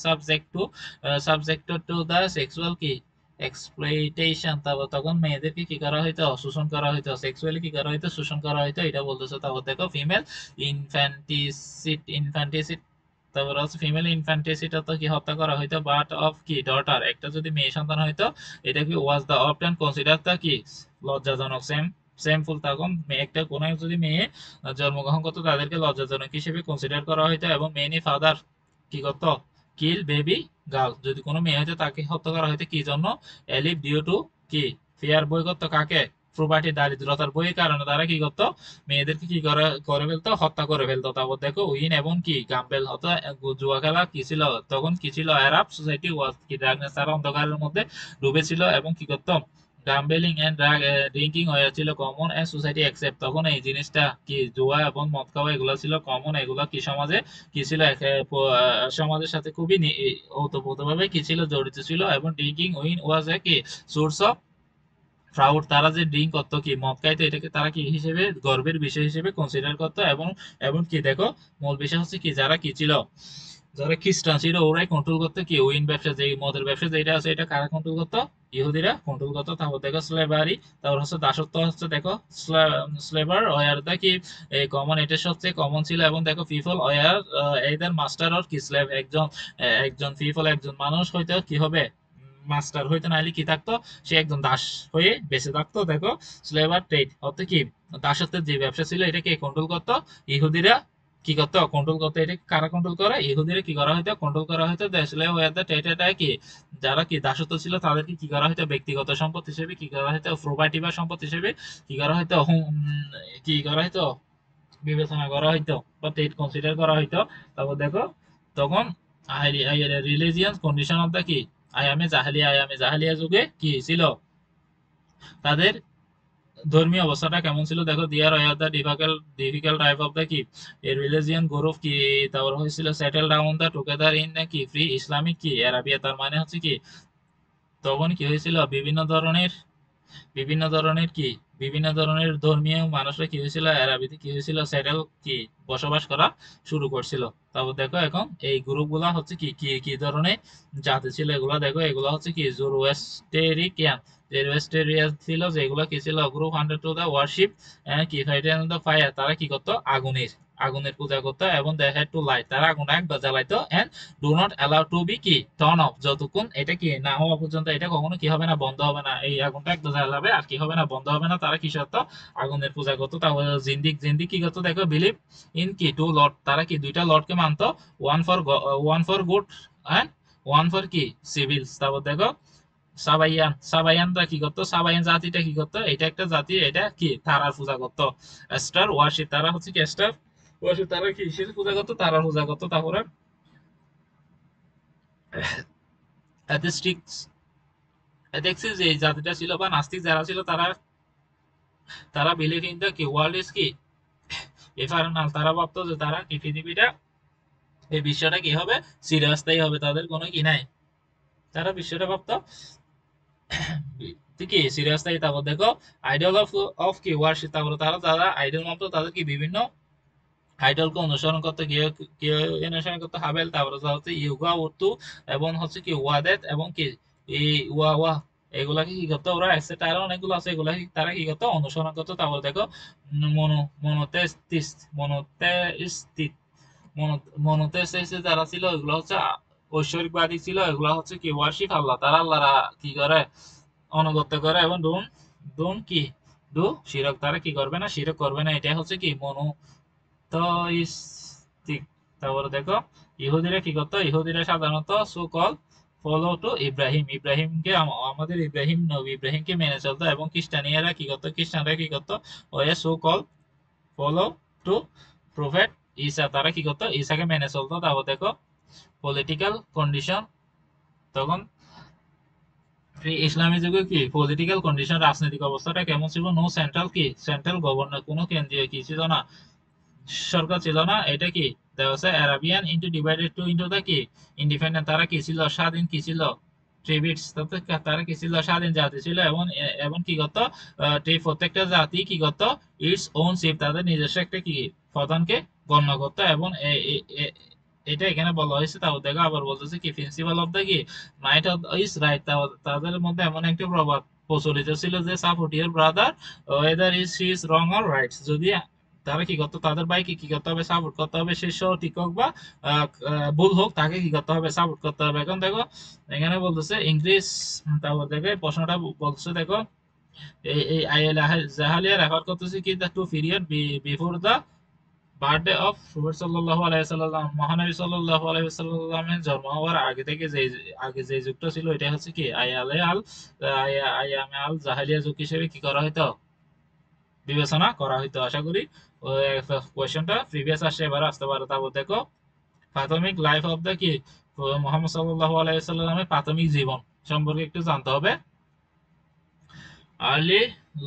S1: সাবজেক্ট টু দা সেক্সুয়াল কি এক্সপ্লইটেশন, তারপর তখন মেয়েদেরকে কি করা হইতো, শোষণ করা হইতো, সেক্সুয়ালি কি করা হইতো, শোষণ করা হইতো, এটা বলতেছে। তারপর দেখো ফিমেল ইনফ্যান্টিসিড, তারপর হচ্ছে ফিমেল ইনফ্যান্টিসিড তো কি হত্যা করা হইতো, বাট অফ কি ডটার, একটা যদি মেয়ে সন্তান হইতো, এটা কি ওয়াজ দা অফটেন কনসিডার দা কি লজ্জাজনক, সেমফুল, তখন একটা কোনো যদি মেয়ে জন্মগ্রহণ করতো, তাদেরকে লজ্জাজনক হিসেবে কনসিডার করা হইতো, এবং মেনি ফাদার কি করতো, কিল বেবি গার্ল, যদি কোনো মেয়ে হইতো তাকে হত্যা করা হইতো কি জন্য, এলিভ ডিউ টু কি ফেয়ার, বই করতো কাকে, প্রপার্টি দারিদ্রতার বইয়ের কারণে তারা কি করতো, মেয়েদেরকে কি করে ফেলতো, হত্যা করে ফেলতো। তারপর দেখো উইন এবং কি গাম্বেল হতো, জুয়া খেলা কি ছিল, তখন কি ছিল, আরব সোসাইটি ওয়াজ কি ডার্কনেস, তারা অন্ধকারের মধ্যে ডুবেছিল, এবং কি করতো, গাম্বেলিং এন্ড ড্রিঙ্কিং হয়েছিল কমন এন্ড সোসাইটি অ্যাকসেপ্ট, তখন এই জিনিসটা কি জুয়া এবং মদ খাওয়া এগুলো ছিল কমন, এগুলো কি সমাজে কি ছিল, সমাজের সাথে খুবই ওতপ্রোতভাবে কি ছিল, জড়িত ছিল। এবং ড্রিঙ্কিং উইন ওয়াজ এ কি সোর্স অফ প্রাউড, তারা যে ড্রিঙ্ক করতো কি মদ খাইতো, এটাকে তারা কি হিসেবে গর্বের বিষয় হিসেবে কনসিডার করতো। এবং এবং কি দেখো মূল বিষয় হচ্ছে কি, যারা কি ছিল, যারা খ্রিস্টান ছিল ওরাই কন্ট্রোল করতো কি উইন ব্যবসা, যে মদের ব্যবসা যেটা আছে, এটা কারা কন্ট্রোল করতো, ইহুদিরা কন্ট্রোল করতো। তারপর দেখো স্লেভারি, তারপর হচ্ছে দাসত্ব হচ্ছে, দেখো স্লেভার ওয়ার দা কি এই কমন, এটা সবচেয়ে কমন ছিল। এবং দেখো people were either master or কি স্লেভ, একজন পিপল, একজন মানুষ হয়তো কি হবে, মাস্টার হইতো, নাহলে কি থাকতো, সে একজন দাস হয়ে বেঁচে থাকতো। দেখো স্লেভার ট্রেড অর্থাৎ কি দাসত্বের যে ব্যবসা ছিল, এটা কে কন্ট্রোল করতো, ইহুদিরা কি করতো, কন্ট্রোল করতো। এটা কারা কন্ট্রোল করে, ইহুদিরা কি করা হয়তো, কন্ট্রোল করা হয়তো। স্লেভ ওয়ার দ্য ট্রেডার কি যারা কি দাসত্ব ছিল, তাদেরকে কি করা হয়তো, ব্যক্তিগত সম্পদ হিসেবে কি করা হয়তো, প্রপার্টি বা সম্পদ হিসেবে কি করা হয়তো, কি করা হয়তো, বিবেচনা করা হয়তো, বা ট্রেড কনসিডার করা হয়তো। তারপর দেখো তখন রিলিজিয়াস কন্ডিশন অফ দা কি আয়ামে জাহালিয়া যুগে কি ছিল, তাদের ধর্মীয় অবস্থাটা কেমন ছিল দেখো, there were the difficult type of the কি এ রিলিজিয়ান গ্রুপ কি, তারপর হয়েছিল settle down the together in the কি ফ্রি ইসলামিক কি আরাবিয়া, তার মানে হচ্ছে কি তখন কি হয়েছিল বিভিন্ন ধরনের কি বিভিন্ন ধরনের ধর্মীয় মানুষরা কি হয়েছিল আরবিতে কি হয়েছিল সেটেল কি বসবাস করা শুরু করছিল। তারপর দেখো এখন এই গ্রুপ গুলা হচ্ছে কি কি কি ধরনের জাতি ছিল, এগুলা দেখো এগুলা হচ্ছে কি জোরোয়েস্টেরিয়ান। জোরোয়েস্টেরিয়ান ছিল যেগুলা কি ছিল group hundred to the worship কি ফাইটার দ্য ফায়ার, তারা কি করতো আগুনের আগুনের পূজা করতো, এবং দে হ্যাড টু লাইট, তারা আগুন একবার জ্বালাইতো, and do not allow to be কি টার্ন অফ, যতক্ষণ এটা কি না হওয়া পর্যন্ত এটা কখনো কি হবে না বন্ধ হবে না, এই আগুনটা একদম জ্বালাবে আর কি হবে না বন্ধ হবে না, তারা কি করতো আগুনের পূজা করতো। তারপরে জিন্দিক জিন্দিক কি করতো দেখো, বিলিভ ইন কি টু লর্ড, তারা কি দুইটা লর্ডকে মানতো, one for good and one for কি সিভিলস। তারপর দেখো সাবাইয়ানরা কি করতো, সাবাইয়ান জাতিটা কি করতো, এটা একটা জাতি, এটা কি তারার পূজা করতো, স্টার ওয়ার্শিপ, তারা হচ্ছে কি স্টার ওয়ার্শিপ, তারা কি কিসের পূজা করতো, তারার পূজা করতো। তারপরে অ্যাথিস্টিক্স দেখছি যে এই জাতিটা ছিল বা নাস্তিক যারা ছিল, তারা তারা বিলিভ ইন দ্য কি ওয়ার্ল্ড ইজ কি এফার্নাল, তারা ভাবতো যে তারা কি পৃথিবীটা এই বিশ্বটা কি হবে চিরস্থায়ী হবে, তাদের কোনো কি নাই, তারা বিশ্বটা ভাবতো কি চিরস্থায়ী। তারপর দেখো আইডল অফ অফ কি ওয়ার্শিপ, তারপর তারা যারা আইডল মানতো তাদের কি বিভিন্ন আইডলকে অনুসরণ করতে গিয়ে কি অনুসরণ করতে হাবেল, তারপরে হচ্ছে ইউগা উর্তু এবং হচ্ছে কি ওয়াদেত এবং কি এই ওয়া ওয়া, এগুলাকে কি করতো ওরা একসেট, আরো অনেকগুলো আছে, এগুলা তারা কি করতো অনুসরণ করতো। তারপর দেখো মনো মনোতেস্তিস মনোতেস্তিক মনোতেস্তিস যারা ছিল এগুলো হচ্ছে ঐশ্বরিকবাদী ছিল, এগুলা হচ্ছে কি ওয়ার্শিপ আল্লাহ, তারা আল্লাহরা কি করে অনুগত্য করে, এবং ডুন ডুন কি ডু শিরক, তারা কি করবে না শিরক করবে না, এটা হচ্ছে কি মনো তো ইস্তিক। তারপরে দেখো ইহুদিরা কি করতো, ইহুদিরা সাধারণত সুকল ফলো টু ইব্রাহিম, ইব্রাহিমকে আমাদের ইব্রাহিম নবী ইব্রাহিমকে মেনে চলতো, এবং খ্রিস্টানিয়ারা কি করতো, খ্রিস্টানরা কি করতো ওয়ে সুকল ফলো টু প্রফেট ঈসা, তারা কি করতো ঈসাকে মেনে চলতো। তারপর দেখো পলিটিক্যাল কন্ডিশন, তখন ইসলামী যুগে কি পলিটিক্যাল কন্ডিশন রাজনৈতিক অবস্থাটা কেমন ছিল, নো সেন্ট্রাল কি সেন্ট্রাল গভর্নর, কোনো কেন্দ্রীয় কি ছিল না, সরকার ছিল না, এটা কি দেওয়া আছে Arabian into divided to into the কি ইন্ডিপেন্ডেন্ট, তারা কি ছিল স্বাধীন কি ছিল ট্রিবিটস, তারা কি ছিল স্বাধীন জাতি ছিল, এবং এবং কি করতো প্রত্যেকটা জাতি কি করতো ইটস ওন চিফ, তাদের নিজস্ব একটা কি প্রধানকে গণ্য করতো, এবং এটা এখানে বলা হয়েছে। তাও দেখো আবার বলতেছে কি প্রিন্সিপাল অফ দ্য কি নাইট অফ ইস রাইট, তাদের মধ্যে এমন একটা প্রবাদ প্রচলিত ছিল যে support your brother weather is he is wrong or right, যদি তারা কি করতো তাদের ভাইকে কি করতে হবে সাপোর্ট করতে হবে, সে সঠিক হোক বা ভুল হোক তাকে কি করতে হবে সাপোর্ট করতে হবে। এখন দেখো এখানে বলতেছে ইংলিশ, তারপর দেখো এই প্রশ্নটা বলছে দেখো এই আইএল জাহালিয়া রেফার করতেছে কি the to period before the birthday of prophet সাল্লাল্লাহু আলাইহি সাল্লাম, মহানবী সাল্লাল্লাহু আলাইহি সাল্লামের জন্ম হওয়ার আগে থেকে যে যুগটা ছিল এটা হচ্ছে কি আইয়ামে আল জাহালিয়া যুগ হিসেবে কি করা হয়তো বিবেচনা করা হইতো। আশা করি কোয়েশ্চনটা প্রিভিয়াস আসছে, এবার আসতে পারে। তারপর দেখো প্রাথমিক লাইফ অফ দ্য কি মোহাম্মদ সাল্লাল্লাহু আলাইহি সাল্লামের প্রাথমিক জীবন সম্পর্কে একটু জানতে হবে। Early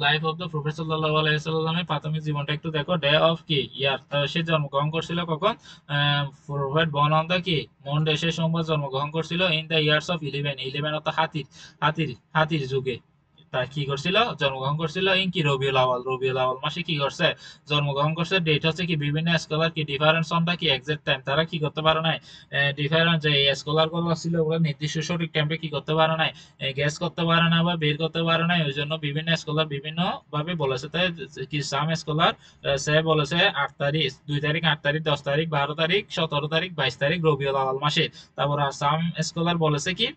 S1: life of the prophet সাল্লাল্লাহু আলাইহি সাল্লামের প্রাথমিক জীবনটা একটু দেখো। ডে অফ কি ইয়ার, সে জন্মগ্রহণ করছিল কখন, প্রফেট বর্ন অন দ্য কি মন্ডে, সে সোমবার জন্মগ্রহণ করছিল ইন দ্য ইয়ার্স অফ 11 অর্থাৎ হাতির যুগে। তা কি করছিল জন্মগ্রহণ করছিল ইন কি রবিউল আওয়াল মাসে কি করছে জন্মগ্রহণ করছে। ডেট হচ্ছে কি বিভিন্ন স্কলার কি ডিফারেন্স অন দা কি এক্সাক্ট টাইম, তারা কি করতে পারে নাই ডিফারেন্স যে স্কলার গুলো ছিল ওগুলো নির্দিষ্ট সঠিক টাইমে কি করতে পারে নাই গ্যাস করতে পারে না বা বের করতে পারে নাই, ওই জন্য বিভিন্ন স্কলার বিভিন্ন ভাবে বলেছে। তাই কি সাম স্কলার সে বলেছে 8 তারিখ 2 তারিখ 8 তারিখ 10 তারিখ 12 তারিখ 17 তারিখ 22 তারিখ রবিউল আওয়াল মাসে। তারপর সাম স্কলার বলেছে কি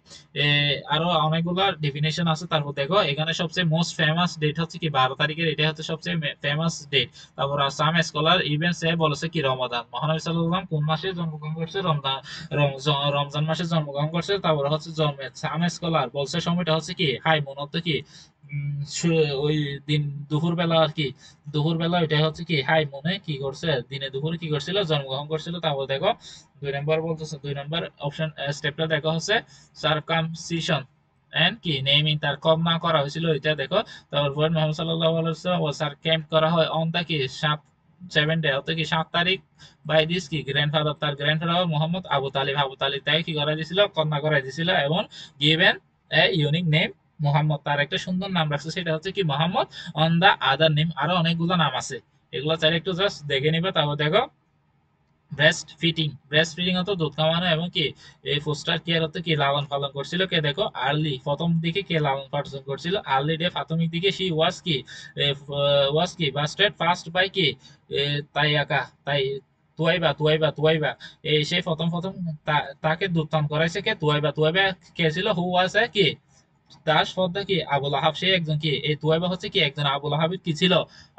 S1: আরো অনেকগুলো ডেফিনেশন আছে। তারপর দেখো এখানে সবচেয়ে মোস্ট ফেমাস ডেট হচ্ছে কি 12 তারিখের, এটা হচ্ছে সবচেয়ে ফেমাস ডেট। তারপর সাম স্কলার ইভেন সে বলেছে কি রমাদান, মহানবী সাল্লাল্লাহু কোন মাসে জন্মগ্রহণ করছে রমজান মাসে জন্মগ্রহণ করছে। তারপর হচ্ছে জন্মে সাম স্কলার বলছে সময়টা হচ্ছে কি হাই মূলত কি ওই দিন দুপুর বেলা আর কি দুপুর বেলা ওইটা হচ্ছে কি হাই মনে কি করছে দিনে দুপুরে কি করছিল জন্মগ্রহণ করছিল। তারপর দেখো 2 নম্বর বলতেছে 2 নম্বর অপশন স্টেপটা দেখো হচ্ছে সার্কামসিশন, এন্ড কি নেমিং তার কন্যা করা হয়েছিল এটা দেখো। তারপর প্রফেট মুহাম্মদ সাল্লাল্লাহু আলাইহি ওয়াসাল্লাম ওয়াজ আর ক্যাম্প করা হয় অন দা কি 7 অর্থাৎ কি 7 তারিখ বাই দিস কি গ্র্যান্ডফাদার তার grandfather Mohammad Abu Talib. Abu Talib তাই কি করা দিয়েছিল, কন্যা করা দিয়েছিল এবং given a unique name Mohammad, তার একটা সুন্দর নাম রাখছে সেটা হচ্ছে কি Mohammad. On the other name আরো অনেকগুলো নাম আছে, এগুলো চাইলে একটু জাস্ট দেখে নিবে। তারপর দেখো ব্রেস্ট ফিটিং, ব্রেস্ট ফিটিং হতো দুধ খাওয়ানো এবং কি এই ফোস্টার কেয়ার হতো কি লালন পালন করছিল কে দেখো আর্লি, প্রথম দিকে কে লালন পালন করছিল আর্লি ডে প্রাথমিক দিকে শি ওয়াজ কি ওয়াজ কি বাস্টেড ফার্স্ট বাই কি তাই আকা তাই তুয়াইবা তুয়াইবা তুয়াইবা এই সেই প্রথম প্রথম তাকে দুধ পান করাইছে কে তুয়াইবা। তুয়াইবা কে ছিল, হু ওয়াজ কি দাস ফদ্দা কি আবুল আহাব, সে একজন কি এই তুয়াইবা হচ্ছে কি একজন আবুল আহাবের কি ছিল,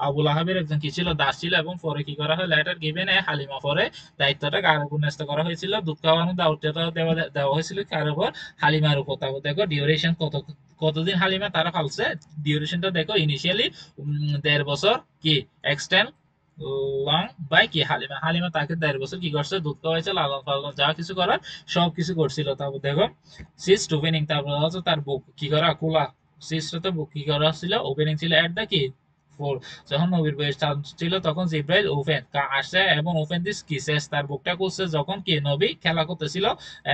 S1: আবুল আহাবের একজন কি ছিল দাস ছিল। এবং পরে কি করা হয় লেটার গিভেন এ হালিমা, পরে দায়িত্বটা কার উপর ন্যস্ত করা হয়েছিল, দুধ খাওয়ানোর দায়িত্বটা দেওয়া দেওয়া হয়েছিল কার উপর, হালিমার উপর। তারপর দেখো ডিউরেশন কতদিন হালিমা তারা ফালছে, ডিউরেশনটা দেখো ইনিশিয়ালি 1.5 বছর কি এক্সটেন্ড লং বাই কি হালিমা, হালিমা তাকে 1.5 বছর কি করছে দুধ খাওয়াইছে লালন পালন যা কিছু করার সব কিছু করছিল। তারপর দেখো সিস্ট ওপেনিং, তারপর হচ্ছে তার বুক কি করা খোলা, সিস্টটা বুক কি করা ছিল ওপেনিং ছিল এট দা কি ফোর, যখন নবীর বয়স ছিল তখন জিব্রাইল ওপেন আসছে এবং ওপেন দিস কিসেস তার বুকটা খুলছে যখন কি নবী খেলা করতেছিল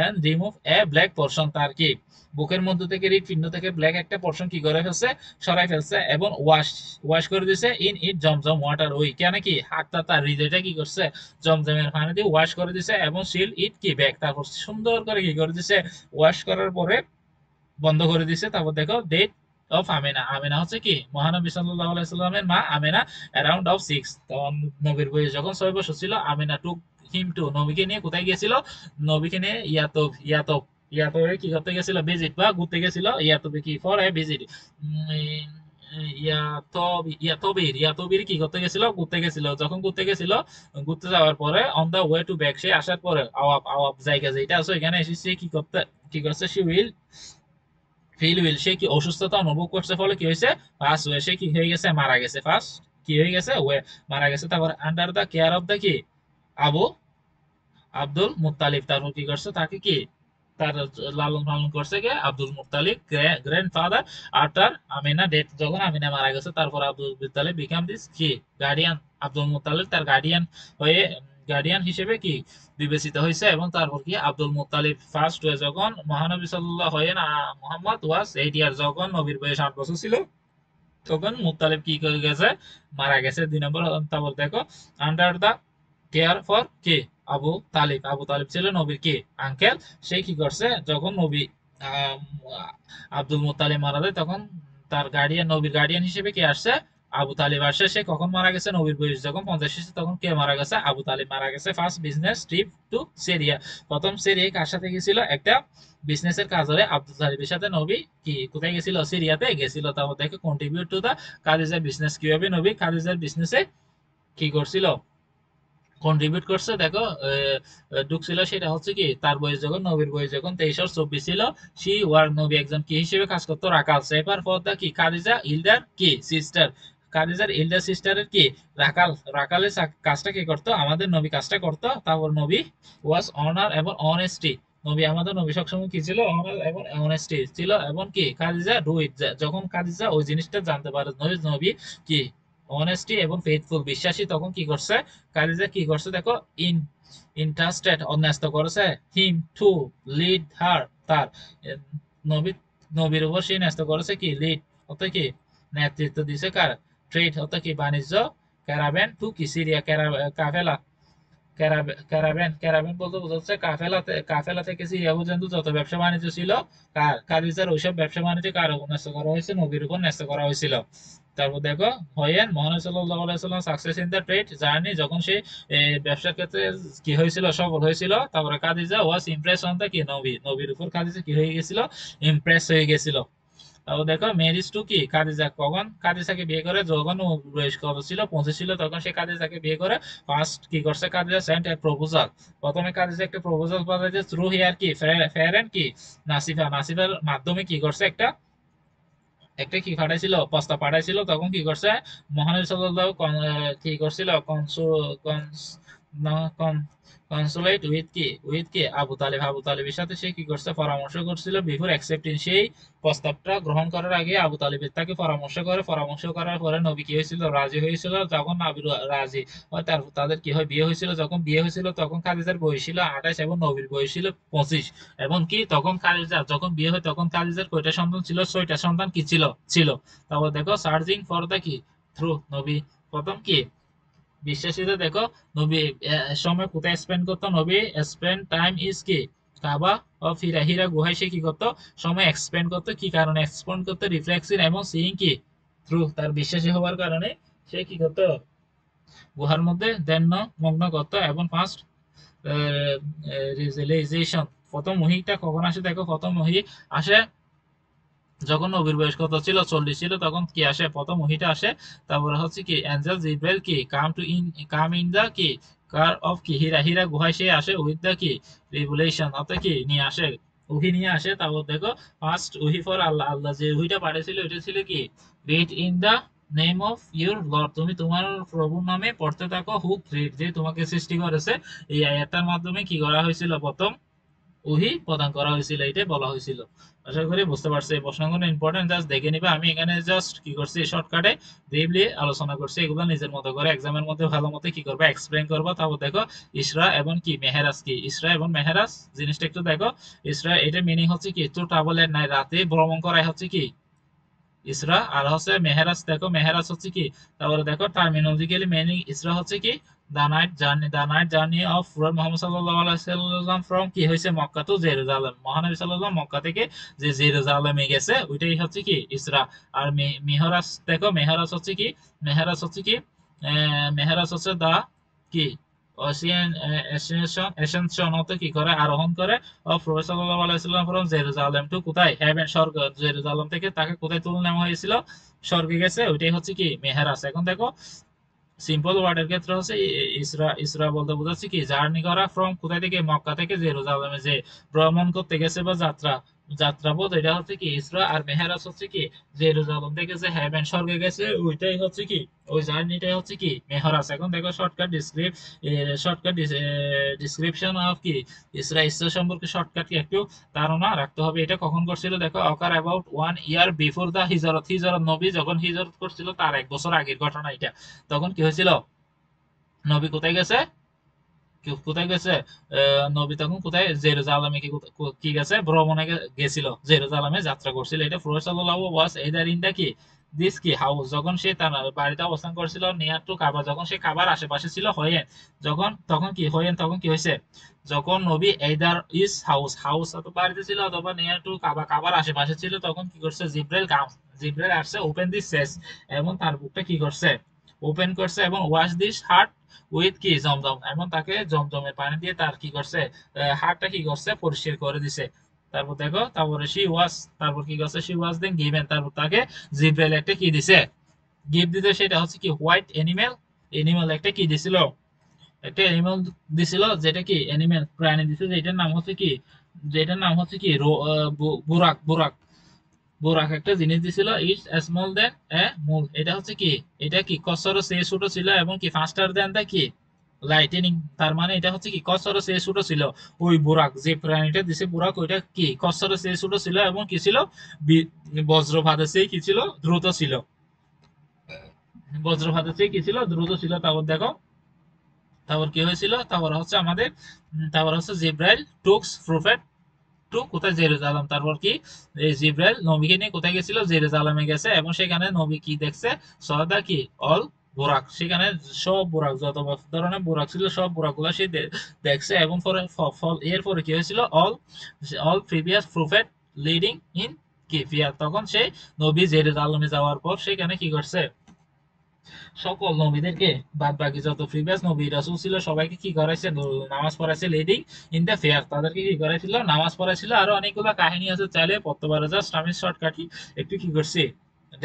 S1: and remove a black portion, তার কি বুকের মধ্যে থেকে হৃৎপিণ্ড থেকে ব্ল্যাক একটা পোর্শন কি করে ফেলছে সরাই ফেলছে এবং ওয়াশ ওয়াশ করে দিছে ইন ইট জমজম ওয়াটার, ওই কেন কি হাতটা তার হৃদয়টা কি করছে জমজমের পানি দিয়ে ওয়াশ করে দিছে এবং সিল ইট কি ব্যাক, তারপর সুন্দর করে কি করে দিছে ওয়াশ করার পরে বন্ধ করে দিছে। তারপর দেখো ডেট অফ আমেনা, আমেনা হচ্ছে কি মহানবী সাল্লাল্লাহু আলাইহি সাল্লামের মা আমেনা অ্যারাউন্ড অফ 6, তখন নবীর বয়স যখন 6 বছর ছিল আমেনা টু হিম টু নবীকে নিয়ে কোথায় গিয়েছিল, নবীকে নিয়ে ইয়াতব ইয়াতব ইয়াতবে কি করতে গেছিল ভিজিট বা ঘুরতে গেছিল, ইয়াতবে কি ফর এ ভিজিট ইয়াতবির ইয়াতবির কি করতে গেছিল ঘুরতে গেছিল, যখন ঘুরতে গেছিল ঘুরতে যাওয়ার পরে on the way to back সে আসার পরে আওয়াব আওয়াব জায়গা যেটা আছে এখানে এসে কি করতে কি করছে সে উইল সে কি অসুস্থতা অনুভব করছে, ফলে কি হয়েছে ফার্স্ট ওয়ে সে কি হয়ে গেছে মারা গেছে, ফার্স্ট কি হয়ে গেছে ওয়ে মারা গেছে। তারপর under the care of the কি আবু আব্দুল মুত্তালিব, তারপর কি করছে তাকে কি তার লালন পালন করছে কে Abdul Muttalib grandfather after Amina death, যখন আমিনা মারা গেছে তারপর আব্দুল মুত্তালিব বিকাম দিস কি গার্ডিয়ান, আব্দুল মুত্তালিব তার গার্ডিয়ান হয়ে গার্ডিয়ান হিসেবে কি বিবেচিত হয়েছে। এবং তারপর কি আব্দুল মুত্তালিব ফার্স্ট হয়ে যখন মহানবী সাল্লাল্লাহু হয়ে না মোহাম্মদ ওয়াজ 8 ইয়ার, যখন নবীর বয়স 8 বছর ছিল তখন মুত্তালিব কি করে গেছে মারা গেছে 2 নম্বর। তারপর দেখো under the care for K Abu Talib, Abu Talib ছিল নবীর কে আঙ্কেল, সে কি করছে যখন নবী আম, আব্দুল মুত্তালিব মারা যায় তখন তার গার্ডিয়ান নবীর গার্ডিয়ান হিসেবে কে আসছে আবু তালিব আসছে। সে কখন মারা গেছে নবীর বয়স যখন 50 এসেছে তখন কে মারা গেছে আবু তালিব মারা গেছে। First business trip to Syria, প্রথম সিরিয়া কার সাথে গেছিল একটা বিজনেসের কাজ হলে আব্দুল তালিবের সাথে নবী কি কোথায় গেছিল সিরিয়াতে গেছিল। তারপর দেখে contribute to the Khadija business, কিভাবে নবী খাদিজার বিজনেসে কি করছিল কন্ট্রিবিউট করছে দেখো ঢুকছিল, সেটা হচ্ছে কি তার বয়স যখন নবীর বয়স যখন 23 আর 24 ছিল সি ওয়ার নবী একজন কি হিসেবে কাজ করতো রাকাল, সেপার ফর দা কি খাদিজা ইলদার কি সিস্টার, খাদিজার ইলদার সিস্টারের কি রাকাল, রাকালের কাজটা কি করতো আমাদের নবী কাজটা করতো। তারপর নবী ওয়াজ অনার এবং অনেস্টি, নবী আমাদের নবী সবসময় কি ছিল অনার এবং অনেস্টি ছিল। এবং কি খাদিজা ডু ইট, যখন খাদিজা ওই জিনিসটা জানতে পারে নবী নবী কি অনেস্টি এবং ফেথফুল বিশ্বাসী, তখন কি করছে খাদিজা কি করছে দেখো ইন ইন্টারেস্টেড অন্যস্ত করেছে হিম টু লিড হার, তার নবী নবীর উপর সে ন্যস্ত করেছে কি লিড অর্থাৎ কি নেতৃত্ব দিছে কার ট্রেড অর্থাৎ কি বাণিজ্য ক্যারাভেন টু কি সিরিয়া কাফেলা ক্যারাভেন ক্যারাভেন বলতে বোঝাচ্ছে কাফেলাতে কাফেলা থেকে সিরিয়া পর্যন্ত যত ব্যবসা বাণিজ্য ছিল খাদিজার ওইসব ব্যবসা বাণিজ্য কার উপর ন্যস্ত করা হয়েছে নবীর উপর ন্যস্ত করা হয়েছিল। তারপর দেখো হয়েন মহানবী সাল্লাল্লাহু আলাইহি ওয়াসাল্লাম success in the trade journey, যখন সে ব্যবসার ক্ষেত্রে কি হয়েছিল সফল হয়েছিল। তারপরে খাদিজা ওয়াজ ইমপ্রেস অন দা কি নবী, নবীর উপর খাদিজা কি হয়ে গেছিল ইমপ্রেস হয়ে গেছিল। তারপর দেখো ম্যারিজ টু কি খাদিজা, কখন খাদিজাকে বিয়ে করে যখন ও বয়স কত ছিল 25 ছিল তখন সে খাদিজাকে বিয়ে করে। ফার্স্ট কি করছে খাদিজা সেন্ট এ প্রপোজাল, প্রথমে খাদিজা একটা প্রপোজাল পাঠাইছে থ্রু হিয়ার কি ফেয়ারেন কি নাসিফা, নাসিফার মাধ্যমে কি করছে একটা একটা কি পাঠাইছিল প্রস্তাব পাঠাইছিল। তখন কি করছে মহানবী সাল্লাল্লাহু কি করছিল না কনসুলেট উইথ কি আবু তালেবের সাথে সে কি করছে, পরামর্শ করছিল বিফোর অ্যাকসেপ্টিং, সেই প্রস্তাবটা গ্রহণ করার আগে আবু তালেবের তাকে পরামর্শ করার পরে নবী কি হয়েছিল, রাজি হয়েছিল। যখন নবী রাজি হয় তারপর তাদের কি হয়, বিয়ে হয়েছিল। যখন বিয়ে হয়েছিল তখন খাদিজার বয়স ছিল 28 এবং নবীর বয়স ছিল 25। এবং কি তখন খাদিজা যখন বিয়ে হয় তখন খাদিজার কয়টা সন্তান ছিল, 6টা সন্তান কি ছিল ছিল তারপর দেখো সার্চিং ফর দ্য কি থ্রু নবী প্রথম কি বিশ্বাসীরা দেখো নবী সময় কোথায় স্পেন্ড করতো, নবী স্পেন্ড টাইম ইজ কি কাবা ও ফিরা হিরা গুহায় সে কি করতো, সময় এক্সপেন্ড করতো। কি কারণে এক্সপেন্ড করতো, রিফ্লেক্সিং এবং সিইং কি থ্রু, তার বিশ্বাসী হওয়ার কারণে সে কি করতো, গুহার মধ্যে ধ্যান মগ্ন করতো। এবং ফার্স্ট রিয়েলাইজেশন, প্রথম ওহীটা কখন আসে দেখো, প্রথম ওহী আসে যখন নবীর বয়স কত ছিল, 40 ছিল, তখন কি আসে, প্রথম ওহীটা আসে। তারপরে হচ্ছে কি এঞ্জেল জিব্রাইল কি কাম ইন দা কি কার অফ কি হীরা হিরা গুহায় সে আসে উইথ দা কি রিভেলেশন, অর্থাৎ কি নিয়ে আসে, ওহী নিয়ে আসে। তারপর দেখো ফার্স্ট ওহী ফর আল্লাহ, আল্লাহ যে ওহীটা পাঠিয়েছিল ওইটা ছিল কি read in the name of your lord, তুমি তোমার প্রভুর নামে পড়তে থাকো, হু ক্রিয়েট, যে তোমাকে সৃষ্টি করেছে। এই আয়াতটার মাধ্যমে কি করা হয়েছিল, প্রথম ওহি প্রদান করা হয়েছিল, এটাই বলা হয়েছিল। আশা করি বুঝতে পারছি। এই প্রশ্নগুলো ইম্পর্টেন্ট, জাস্ট দেখে নিবে। আমি এখানে জাস্ট কি করছি, শর্টকাটে ব্রিফলি আলোচনা করছি, এগুলো নিজের মতো করে এক্সামের মধ্যে ভালো মতো কি করবে, এক্সপ্লেন করবো। তারপর দেখো ইসরা এবং কি মেহেরাজ, কি ইসরা এবং মেহেরাজ জিনিসটা একটু দেখো। ইসরা এটার মিনিং হচ্ছে কি টু ট্রাভেল এট নাইট, রাতে ভ্রমণ করাই হচ্ছে কি ইসরা। আর হচ্ছে মেহেরাজ, দেখো মেহেরাজ হচ্ছে কি, তারপরে দেখো টার্মিনোলজিক্যালি মিনিং ইসরা হচ্ছে কি the night journey of prophet Muhammad সাল্লাল্লাহু আলাইহি ওয়াসাল্লাম ফ্রম কি হয়েছে মক্কা টু জেরুজালেম, মহানবী সাল্লাল্লাহু মক্কা থেকে যে জেরুজালেমে গেছে ওইটাই হচ্ছে কি ইসরা। আর মেহরাজ দেখো, মেহরাজ হচ্ছে কি, মেহরাজ হচ্ছে কি মেহরাজ হচ্ছে দা কি অসিয়ান এসেনশন হতে কি করে, আরোহণ করে প্রফেট সাল্লাল্লাহু আলাইহি ওয়াসাল্লাম ফ্রম জেরুজালেম টু কোথায়, হেভেন স্বর্গ, জেরুজালেম থেকে তাকে কোথায় তুলে নেওয়া হয়েছিল, স্বর্গে গেছে, ওইটাই হচ্ছে কি মেহেরাজ। এখন দেখো সিম্পল ওয়ার্ডের ক্ষেত্রে হচ্ছে ইসরা, ইসরা বলতে বোঝাচ্ছে কি জার্নি করা, ফ্রম কোথায় থেকে, মক্কা থেকে জেরুজালেমে যে ভ্রমণ করতে গেছে বা যাত্রা, যাত্রাপথ, এটা হচ্ছে কি ইসরা। আর মেহেরাজ হচ্ছে কি জেরুজালেম থেকে যে হেভেন স্বর্গে গেছে ওইটাই হচ্ছে কি, ওই জার্নিটাই হচ্ছে কি মেহেরাজ। এখন দেখো শর্টকাট ডিসক্রিপশন অফ কি ইসরা, ইসরা সম্পর্কে শর্টকাট কি একটু ধারণা রাখতে হবে। এটা কখন করছিল দেখো, অকার অ্যাবাউট 1 ইয়ার বিফোর দা হিজরত, হিজরত নবী যখন হিজরত করছিল তার 1 বছর আগের ঘটনা এটা। তখন কি হয়েছিল, নবী কোথায় গেছে, কোথায় গেছে, নবী তখন কোথায় জেরুজালেমে কি গেছে, ভ্রমণে গেছিল, জেরুজালেমে যাত্রা করছিল। এটা প্রফেট সাল্লাল্লাহু ওয়াজ এইদার ইন দা কি দিস কি হাউস, যখন সে তার বাড়িতে অবস্থান করছিল, নিয়ার টু কাবা, যখন সে কাবার আশেপাশে ছিল, হয়েন যখন, তখন কি হয়েন, তখন কি হয়েছে, যখন নবী এইদার ইস হাউস, হাউস অথবা বাড়িতে ছিল অথবা নিয়ার টু কাবা, কাবার আশেপাশে ছিল, তখন কি করছে, জিব্রাইল আসছে, ওপেন দিস সেস, এবং তার বুকটা কি করছে, ওপেন করছে, এবং ওয়াশ দিস হার্ট উইথ কি জমজম, এবং তাকে জমজমের পানি দিয়ে তার কি করছে, হাড়টা কি করছে, পরিষ্কার করে দিছে। তারপর দেখো, তারপরে শি ওয়াজ, তারপর কি করছে, শি ওয়াজ দেন গিভেন, তারপর তাকে জিব্রাইল একটা কি দিছে, গিফট দিতে, সেটা হচ্ছে কি হোয়াইট এনিমেল, এনিমেল একটা কি দিছিল, একটা এনিমেল দিছিল, যেটা কি এনিমেল প্রাণী দিছে, যেটার নাম হচ্ছে কি, যেটার নাম হচ্ছে কি বুরাক, বুরাক, বোরাক একটা জিনিস দিছিল, ইটস স্মল দেন এ মুল, এটা হচ্ছে কি, এটা কি কসরো সে ছোট ছিল, এবং কি ফাস্টার দেন দা কি লাইটেনিং, তার মানে এটা হচ্ছে কি কসরো সে ছোট ছিল। ওই বোরাক যে প্রাণীটা দিছে বোরাক, ওইটা কি কসরো সে ছোট ছিল, এবং কি ছিল, বজ্রপাতের চেয়ে কি ছিল, দ্রুত ছিল, বজ্রপাতের চেয়ে কি ছিল, দ্রুত ছিল। তারপর দেখো, তারপর কি হয়েছিল, তারপর হচ্ছে আমাদের তারপর হচ্ছে জিব্রাইল টুকস প্রফেট টু কোথায়, জেরুজালেম। তারপর কি এই জিব্রাইল নবীকে নিয়ে কোথায় গেছিল, জেরুজালেমে গেছে, এবং সেখানে নবী কি দেখছে, সদা কি অল বোরাক, সেখানে সব বোরাক, যত ধরনের বোরাক ছিল সব বোরাক গুলা সে দেখছে। এবং পরে ফল এরপরে কি হয়েছিল, all all previous prophet leading in কি ফিয়ার, তখন সে নবী জেরুজালেমে যাওয়ার পর সেখানে কি করছে, সকল নবীদেরকে, বাদ বাকি যত প্রিভিয়াস নবী রাসূল ছিল সবাইকে কি করাইছে, নামাজ পড়াইছে, লিডিং ইন দ্য ফেয়ার, তাদেরকে কি করাইছিল, নামাজ পড়াইছিল। আরো অনেকগুলো কাহিনী আছে, চাইলে পড়তে পারো, জাস্ট আমি শর্টকাটলি একটু কি করছি,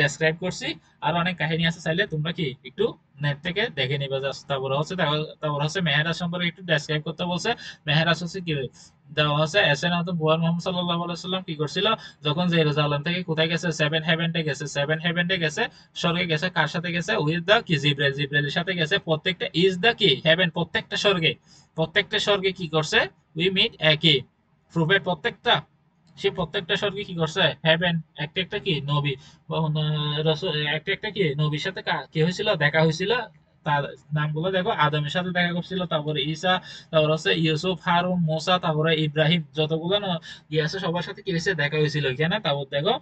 S1: ডেসক্রাইব করছি। আর অনেক কাহিনী আছে, চাইলে তোমরা কি একটু নেট থেকে দেখে নিবে জাস্ট। তারপরে হচ্ছে মেহেরাজ সম্পর্কে একটু ডেসক্রাইব করতে বলছে। মেহেরাজ হচ্ছে কি, দেওয়া আছে এসে না তো বুয়ার মোহাম্মদ সাল্লাল্লাহু আলাইহি সাল্লাম কি করছিল যখন জেরুজালেম থেকে কোথায় গেছে সেভেন হেভেনটে গেছে স্বর্গে গেছে কার সাথে গেছে উইথ দা কি জিব্রাইলের সাথে গেছে প্রত্যেকটা ইজ দা কি হেভেন প্রত্যেকটা স্বর্গে কি করছে উই মিট একই প্রফেট প্রত্যেকটা সে প্রত্যেকটা স্বর্গে কি করছে হেভেন একটা একটা কি নবী একটা একটা কি নবীর সাথে কি হয়েছিল দেখা হয়েছিল তার নামগুলো দেখো আদমের সাথে দেখা করছিল তারপরে ঈসা তারপর হচ্ছে ইউসুফ হারুন মুসা তারপরে ইব্রাহিম যতগুলো ইয়ে আছে সবার সাথে কি হয়েছে দেখা হয়েছিল এখানে তারপর দেখো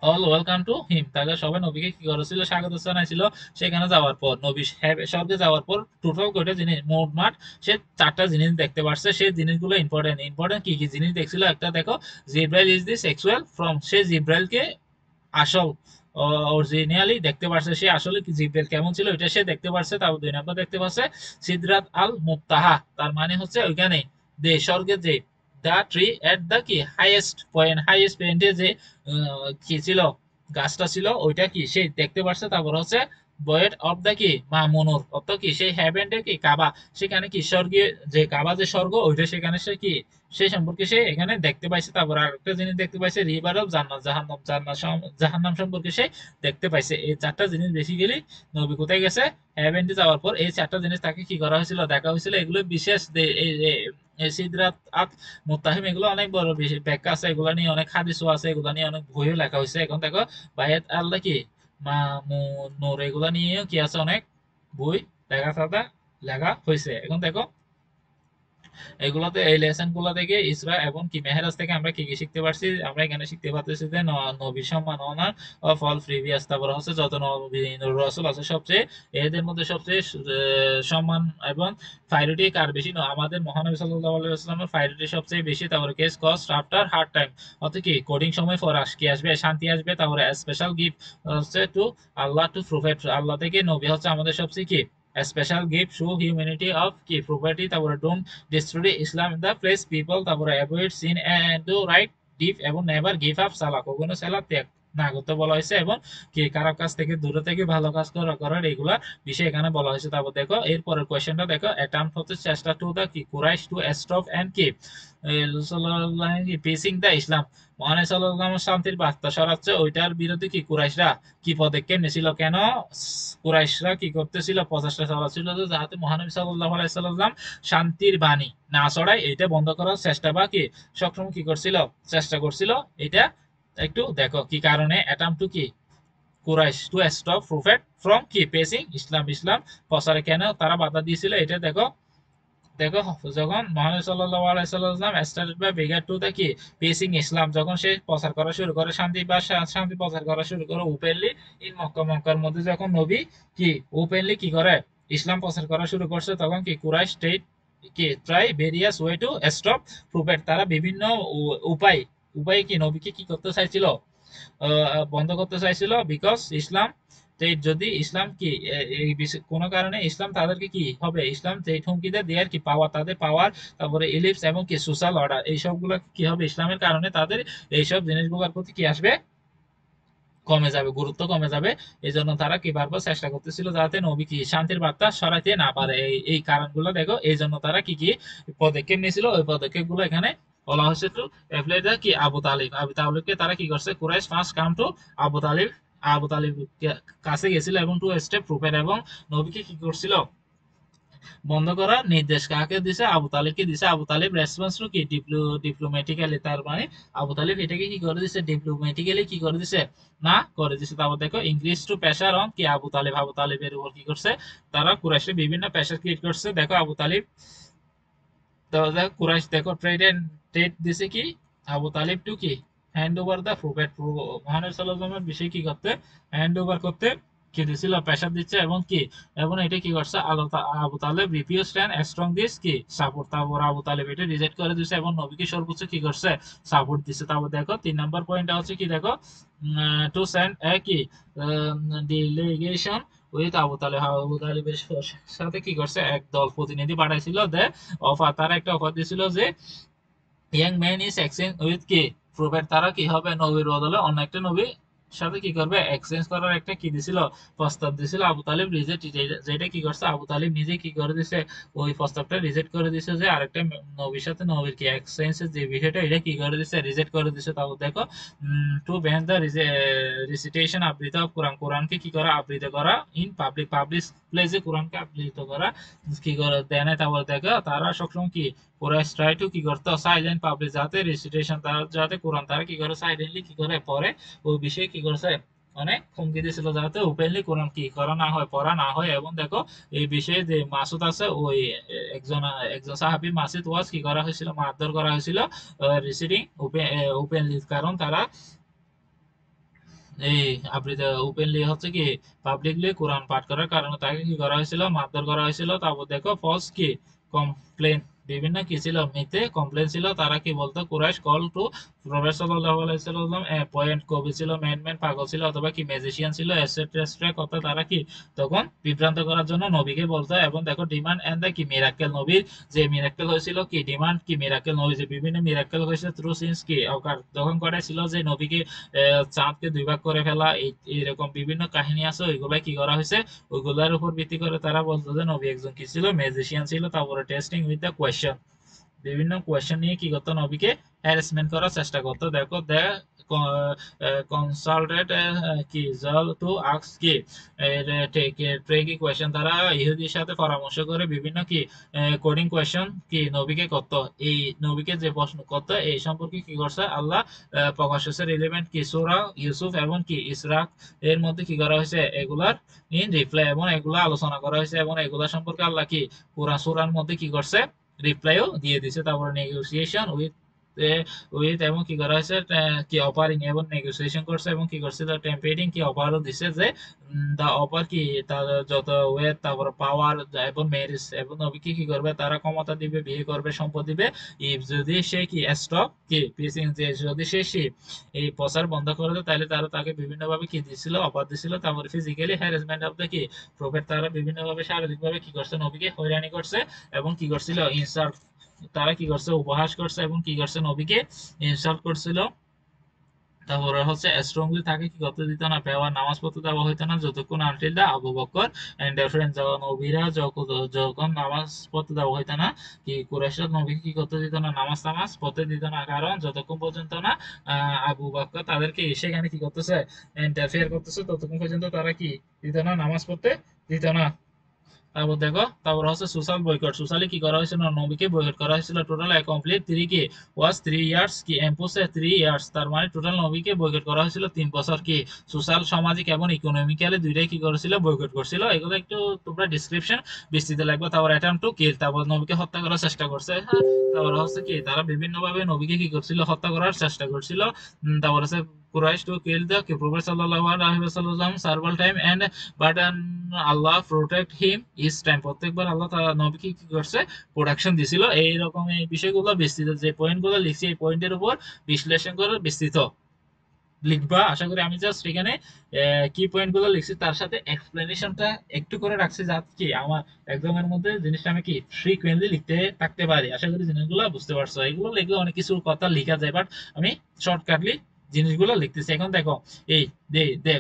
S1: অল ওয়েলকাম টু হিম তাকে সবাই নবীকে কি করেছিল স্বাগত জানাইছিল সেখানে যাওয়ার পর নবী স্বর্গে যাওয়ার পর টোটাল কয়টা জিনিস মোটমাট সে চারটা জিনিস দেখতে পারছে সেই জিনিসগুলো ইম্পর্টেন্ট কি কি জিনিস দেখছিল একটা দেখো জিব্রাইল ইজ দি সেক্সুয়াল ফ্রম সে জিব্রাইলকে আসল অরিজিনালি দেখতে পারছে সে আসলে কি জিব্রাইল কেমন ছিল এটা সে দেখতে পারছে তারপর 2 নম্বর দেখতে পাচ্ছে সিদরাত আল মুনতাহা তার মানে হচ্ছে ওইখানে স্বর্গের যে দা ট্রি এট দা কি হাইয়েস্ট পয়েন্টে যে কি ছিল গাছটা ছিল ওইটা কি সে দেখতে পারছে তারপর হচ্ছে বয়েড অফ দা কি মামুনুর অর্থাৎ কি সেই হ্যাভেন্টে কি কাবা সেখানে কি স্বর্গীয় যে কাবা যে স্বর্গ ওইটা সেখানে সে কি সেই সম্পর্কে সে এখানে দেখতে পাইছে তারপর আরেকটা জিনিস দেখতে পাইছে রিভার অফ জান্নাত জাহান্নাম সম্পর্কে সে দেখতে পাইছে এই চারটা জিনিস বেসিক্যালি নবী কোথায় গেছে হ্যাভেন্টে যাওয়ার পর এই চারটা জিনিস তাকে কি করা হয়েছিল দেখা হয়েছিল এগুলো বিশেষ এই সিদরাত আত মুত্তাহিম এগুলো অনেক বড় ব্যাখ্যা আছে এগুলো নিয়ে অনেক হাদিসও আছে এগুলো নিয়ে অনেক বইও লেখা হয়েছে এখন দেখো বায়াত আল্লাহ কি নূর এগুলা নিয়েও কি আছে অনেক বই লেখা হয়েছে এখন দেখো এগুলোতে এই লেসন গুলো থেকে ইসরা এবং কি মেহরাজ থেকে আমরা কি কি শিখতে পারছি আমরা এখানে শিখতে পারতেছি যে নবীর সম্মাননা অফ অল প্রিভিয়াস তারপর হচ্ছে যত নবী রাসূল আছে সবচেয়ে এদের মধ্যে সবচেয়ে সম্মান এবং প্রায়োরিটি কার বেশি আমাদের মহানবী সাল্লাল্লাহু আলাইহি ওয়াসাল্লামের প্রায়োরিটি সবচেয়ে বেশি তারপরে case cost after hard time অর্থাৎ কি কোডিং সময় ফর কি আসবে শান্তি আসবে তারপরে স্পেশাল গিফট হচ্ছে টু আল্লাহ টু প্রফেট আল্লাহ থেকে নবী হচ্ছে আমাদের সবচেয়ে কি special gift show humanity of কি প্রপার্টি তারপরে don't destroy Islam in the place people তারপরে avoid sin and do right deed এবং never give up সালাহ কখনো সালাহ ত্যাগ না করতে বলা হয়েছে এবং কি খারাপ কাজ থেকে দূরে থেকে ভালো কাজ করার এগুলা বিষয় এখানে বলা হয়েছে তারপর দেখো এরপরের কোয়েশ্চেনটা দেখো অ্যাটেম্প হচ্ছে চেষ্টা টু দা কি কুরাইশ টু স্টপ এন্ড কি পিসিং দা ইসলাম মহানবী সাল্লাল্লাহু আলাইহি ওয়াসাল্লাম শান্তির বার্তা ছড়াচ্ছে ওইটার বিরুদ্ধে কি কুরাইশরা কি পদক্ষেপ নিয়েছিল কেন কুরাইশরা কি করতেছিল প্রচেষ্টা চালাচ্ছিল যে যাতে মহানবী সাল্লাল্লাহু আলাইহি সাল্লাম শান্তির বাণী না ছড়ায় এটা বন্ধ করার চেষ্টা বা কি সবসময় কি করছিল চেষ্টা করছিল এটা একটু দেখো কি কারণে অ্যাটাম টু কি Quraish to stop prophet from কি পেসিং ইসলাম প্রচারে কেন তারা বাধা দিয়েছিল এটা দেখো দেখো যখন মহানবী সাল্লাল্লাহু আলাইহি সাল্লাম started by bigger to the কি পেসিং ইসলাম যখন সে প্রচার করা শুরু করে শান্তি প্রচার করা শুরু করে ওপেনলি ইন মক্কার মধ্যে যখন নবী কি ওপেনলি কি করে ইসলাম প্রচার করা শুরু করছে তখন কি কুরাইশ স্টেট কি try various way to stop prophet তারা বিভিন্ন উপায় উপায় কি নবীকে কি করতে চাইছিল বন্ধ করতে চাইছিল বিকজ ইসলাম যদি ইসলাম কি এই কোনো কারণে ইসলাম তাদেরকে কি হবে ইসলাম যে হুমকিতে দেয়ার কি পাওয়ার তাদের পাওয়ার তারপরে ইলিপস এবং কি সোশ্যাল অর্ডার এই সবগুলো কি হবে ইসলামের কারণে তাদের এইসব জিনিসগুলোর প্রতি কি আসবে কমে যাবে গুরুত্ব কমে যাবে এই জন্য তারা কি বারবার চেষ্টা করতেছিল যাতে নবী কি শান্তির বার্তা ছড়াইতে না পারে এই কারণগুলো দেখো এই জন্য তারা কি কি পদক্ষেপ নিয়েছিল ওই পদক্ষেপ গুলো এখানে বলা হয়েছে টু এপ্লাইড কি আবু তালিবকে তারা কি করছে Quraysh first come to Abu Talib কাছে গেছিল এবং টু স্টেপ প্রুফের এবং নবীকে কি করছিল বন্ধ করার নির্দেশ কাকে দিছে আবু তালিবকে দিছে আবু তালিব রেসপন্স টু কি ডিপ্লোম্যাটিক্যালি তার মানে আবু তালিব এটাকে কি করে দিছে ডিপ্লোম্যাটিক্যালি কি করে দিছে না করে দিছে তারপর দেখো ইংলিশ টু প্রেসার অন কি আবু তালিবের উপর কি করছে তারা কুরাইশে বিভিন্ন প্রেসার ক্রিয়েট করছে দেখো আবু তালিব তো দেখো কুরাইশ দেখো ট্রেড দিছে কি আবু তালিব টু কি হ্যান্ড ওভার দা প্রফেট মহানবী সাল্লাল্লাহু আলাইহি ওয়াসাল্লামের বিষয় কি করতে হ্যান্ড ওভার করতে কি দিছিল প্রেসার দিচ্ছে এবং কি এবং এটা কি করছে Abu Talib refused and strong this কি সাপোর্ট তারপর আবু তালেব এটা রিজেক্ট করে দিছে এবং নবীকে সর্বোচ্চ কি করছে সাপোর্ট দিছে তারপর দেখো 3 নম্বর পয়েন্টটা হচ্ছে কি দেখো টু সেন্ড এ কি ডেলিগেশন উইথ আবু তালেবের সাথে কি করছে এক দল প্রতিনিধি পাঠাইছিল দে অফার তারা একটা অফার দিছিল যে young man is exchange with কি প্রফেট তারা কি হবে নবীর বদলে অন্য একটা নবী সাথে কি করবে, এক্সচেঞ্জ করার একটা কি দিছিল, প্রস্তাব দিছিল। আবু তালিব রিজেক্ট, যেটা কি করছে, আবু তালিব নিজে কি করে দিছে, ওই প্রস্তাবটা রিজেক্ট করে দিছে, যে আরেকটা নবীর সাথে নবীর কি এক্সচেঞ্জের যে বিষয়টা, এটা কি করে দিছে, রিজেক্ট করে দিছে। তারপর দেখো টু ব্যান দ্য রিসিটেশন আবৃত অফ কোরআন, কোরআনকে কি করা, আবৃত করা ইন পাবলিক, পাবলিক প্লেসে কোরআনকে আবৃত করা কি করে দেয় না। তারপর দেখো তারা সবসময় কি কোরআন ট্রাই টু কি করতে সাইলেন্ট পাবলিক, যাতে রেসিটেশন তারা যাতে কোরআন তারা কি করে সাইলেন্টলি কি করে পড়ে, ওই বিষয়ে কি করছে অনেক হুমকি দিয়েছিল, যাতে ওপেনলি কোরআন কি করা না হয়, পড়া না হয়। এবং দেখো এই বিষয়ে যে মাসুদ আছে, ওই একজন একজন সাহাবী মাসুদ ওয়াজ কি করা হয়েছিল, মারধর করা হয়েছিল রিসিডিং ওপেনলি, কারণ তারা এই আবৃত্তি ওপেনলি হচ্ছে কি পাবলিকলি কোরআন পাঠ করার কারণে তাকে কি করা হয়েছিল, মারধর করা হয়েছিল। তারপর দেখো ফলস কি কমপ্লেন, বিভিন্ন কি ছিল, মিথ্যে কমপ্লেন ছিল। তারা কি বলতো, কুরাইশ কল টু প্রফেট সাল্লাল্লাহু আলাইহি সাল্লাম এ পয়েন্ট, কবি ছিল, ম্যান পাগল ছিল, অথবা কি ম্যাজিশিয়ান ছিল, এটসেট্রা এটসেট্রা কথা তারা কি তখন বিভ্রান্ত করার জন্য নবীকে বলতো। এবং দেখো ডিমান্ড এন্ড দ্য কি মিরাক্কেল, নবীর যে মিরাক্কেল হয়েছিল, কি ডিমান্ড কি মিরাক্কেল, নবী যে বিভিন্ন মিরাক্কেল হয়েছে থ্রু সিন্স কি তখন করেছিল, যে নবীকে চাঁদকে দুই ভাগ করে ফেলা, এইরকম বিভিন্ন কাহিনী আছে, ওইগুলা কি করা হয়েছে, ওইগুলার উপর ভিত্তি করে তারা বলতো যে নবী একজন কি ছিল, ম্যাজিশিয়ান ছিল। তারপরে টেস্টিং উইথ দ্য কোয়েশ্চেন, বিভিন্ন কোয়েশ্চেন নিয়ে কি করতো, নবীকে হ্যারাসমেন্ট করার চেষ্টা করতো। দেখো দে কনসাল্টেড কি জল টু আস্ক কি ট্রেকি কোয়েশ্চেন, তারা ইহুদির সাথে পরামর্শ করে বিভিন্ন কি কোডিং কোয়েশ্চেন কি নবীকে করতো। এই নবীকে যে প্রশ্ন করতো এই সম্পর্কে কি করছে আল্লাহ প্রকাশ হয়েছে রিলেভেন্ট কি সূরা ইউসুফ এবং কি ইসরাক এর মধ্যে কি করা হয়েছে, এগুলার ইন রিপ্লাই, এবং এগুলা আলোচনা করা হয়েছে, এবং এগুলা সম্পর্কে আল্লাহ কি পুরা সূরার মধ্যে কি করছে, রিপ্লাইও দিয়ে দিছে। তারপরে নেগোসিয়েশন উইথ এবং কি করা হয়েছে, কি অফারিং এবং নেগোসিয়েশন করছে, এবং কি করছে দ্য টেম্পেটিং কি অফারও দিছে, যে দা অফার কি তার যত ওয়েট, তারপর পাওয়ার এবং ম্যারেজ, এবং নবীকে কি করবে, তারা ক্ষমতা দিবে, বিয়ে করবে, সম্পদ দিবে, ইফ যদি সে কি স্টপ কি পিসিং, যে যদি সে এই প্রচার বন্ধ করে দেয়, তাহলে তারা তাকে বিভিন্ন ভাবে কি দিছিল, অফার দিছিল। তারপরে ফিজিক্যালি হ্যারাসমেন্ট অফ দ্য কি প্রফেট, তারা বিভিন্ন ভাবে শারীরিক ভাবে কি করছে, নবীকে হয়রানি করছে, এবং কি করছিল ইনসাল্ট, তারা কি করছে, উপহাস করছে, এবং কি করছে, নবীকে ইনসাল্ট করছিল। তারপরে হচ্ছে স্ট্রংলি তাকে কি করতে দিত না, পেওয়ার নামাজ পড়তে দেওয়া হইতো না, যতক্ষণ until the Abu Bakr and friend, যখন নবীরা যখন নামাজ পড়তে দেওয়া হইতো না, কি কুরাইশরা নবীকে কি করতে দিত না, নামাজ পড়তে দিত না, কারণ যতক্ষণ পর্যন্ত না আবু বকর তাদেরকে সেখানে কি করতেছে, ইন্টারফেয়ার করতেছে, ততক্ষণ পর্যন্ত তারা কি দিত না, নামাজ পড়তে দিত না। তারপর দেখো, তারপর হচ্ছে সোশ্যাল বয়কট, সোশ্যালি কি করা হয়েছিল, নবীকে বয়কট করা হয়েছিল। টোটাল কমপ্লিট 3 কি ওয়াজ 3 ইয়ার্স কি এম্পোসে 3 ইয়ার্স, তার মানে টোটাল নবীকে বয়কট করা হয়েছিল 3 বছর। কি সোশ্যাল, সামাজিক এবং ইকোনমিক্যালি দুইটাই কি করেছিল, বয়কট করছিল। এগুলো একটু তোমরা ডিসক্রিপশন বিস্তৃত লাগবে। তারপর অ্যাটেম্প টু কিল, তারপর নবীকে হত্যা করার চেষ্টা করছে। হ্যাঁ, তারপর হচ্ছে কি তারা বিভিন্ন ভাবে নবীকে কি করছিল, হত্যা করার চেষ্টা করছিল। তারপর হচ্ছে Quraish to kill the prophet সাল্লাল্লাহু আলাইহি ওয়াসাল্লাম several time and but Allah protect him is time, প্রত্যেকবার আল্লাহ তার নবীকে কি করছে, প্রোটেকশন দিছিল। এইরকম এই বিষয়গুলো বিস্তৃত, যে পয়েন্টগুলো লিখছি এই পয়েন্টের উপর বিশ্লেষণ করে বিস্তৃত লিখবা। আশা করি আমি জাস্ট এখানে কি পয়েন্ট গুলো লিখছি তার সাথে এক্সপ্লেনেশনটা একটু করে রাখছি, যাতে কি আমার এক্সামের মধ্যে জিনিসটা আমি কি ফ্রিকুয়েন্টলি লিখতে থাকতে পারি। আশা করি জিনিসগুলো বুঝতে পারছো। এগুলো লিখলে অনেক কিছু কথা লেখা যায়, বাট আমি শর্টকাটলি জিনিসগুলো লিখতেছি। এখন দেখো, এই দে দে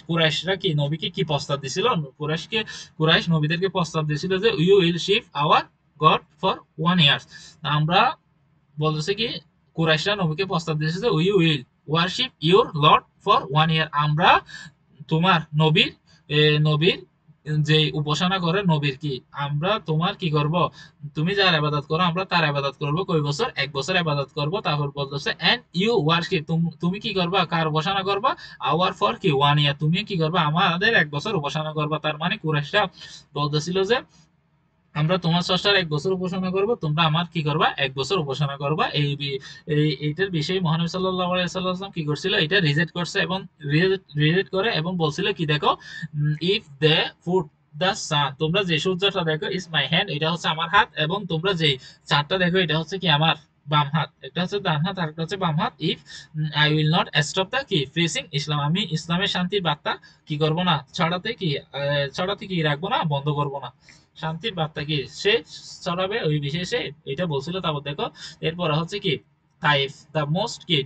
S1: কুরাইশরা কি নবীকে কি প্রস্তাব দিছিল, কুরাইশ নবীদেরকে প্রস্তাব দিছিল যে you will ship our god for 1 year. আমরা বলতেছে কি, কুরাইশরা নবীকে প্রস্তাব দিয়েছে যে we will worship your lord for 1 year, আমরা তোমার নবীর নবীর যে উপাসনা করে নবীর কি, আমরা তোমার কি করব, তুমি যার ইবাদত করো আমরা তার ইবাদত করব, কয় বছর, 1 বছর ইবাদত করব। তারপর বলতেছে এন্ড ইউ ওয়ার্শিপ, তুমি কি করবা, কার উপাসনা করবা, আওয়ার ফর কি 1 ইয়ার, তুমি কি করবা, আমাদের 1 বছর উপাসনা করবা। তার মানে কুরাইশরা বলতেছিল যে আমরা তোমার স্রষ্টার 1 বছর উপাসনা করব, তোমরা আমার কি করবা, 1 বছর উপাসনা করবা। এইটার বিষয়ে মহানবী সাল্লাল্লাহু আলাইহি সাল্লাম কি করছিল, এটা রিজেক্ট করছে, এবং রিজেক্ট করে এবং বলছিল কি, দেখো ইফ দে ফুড দা সান, তোমরা যে সূর্যটা দেখো ইজ মাই হ্যান্ড, এটা হচ্ছে আমার হাত, এবং তোমরা যে চাঁদটা দেখো এটা হচ্ছে কি আমার বাম হাত, একটা হচ্ছে ডান হাত আর একটা হচ্ছে বাম হাত। If I will not stop the কি প্রেসিং ইসলাম, আমি ইসলামের শান্তির বার্তা কি করব না, ছড়াতে কি রাখবো না, বন্ধ করব না। শান্তির বার্তা কি সে ছড়াবে, ওই বিশেষে এটা বলছিল। তারপর দেখো এরপর হচ্ছে কি তাইফ, দা মোস্ট কি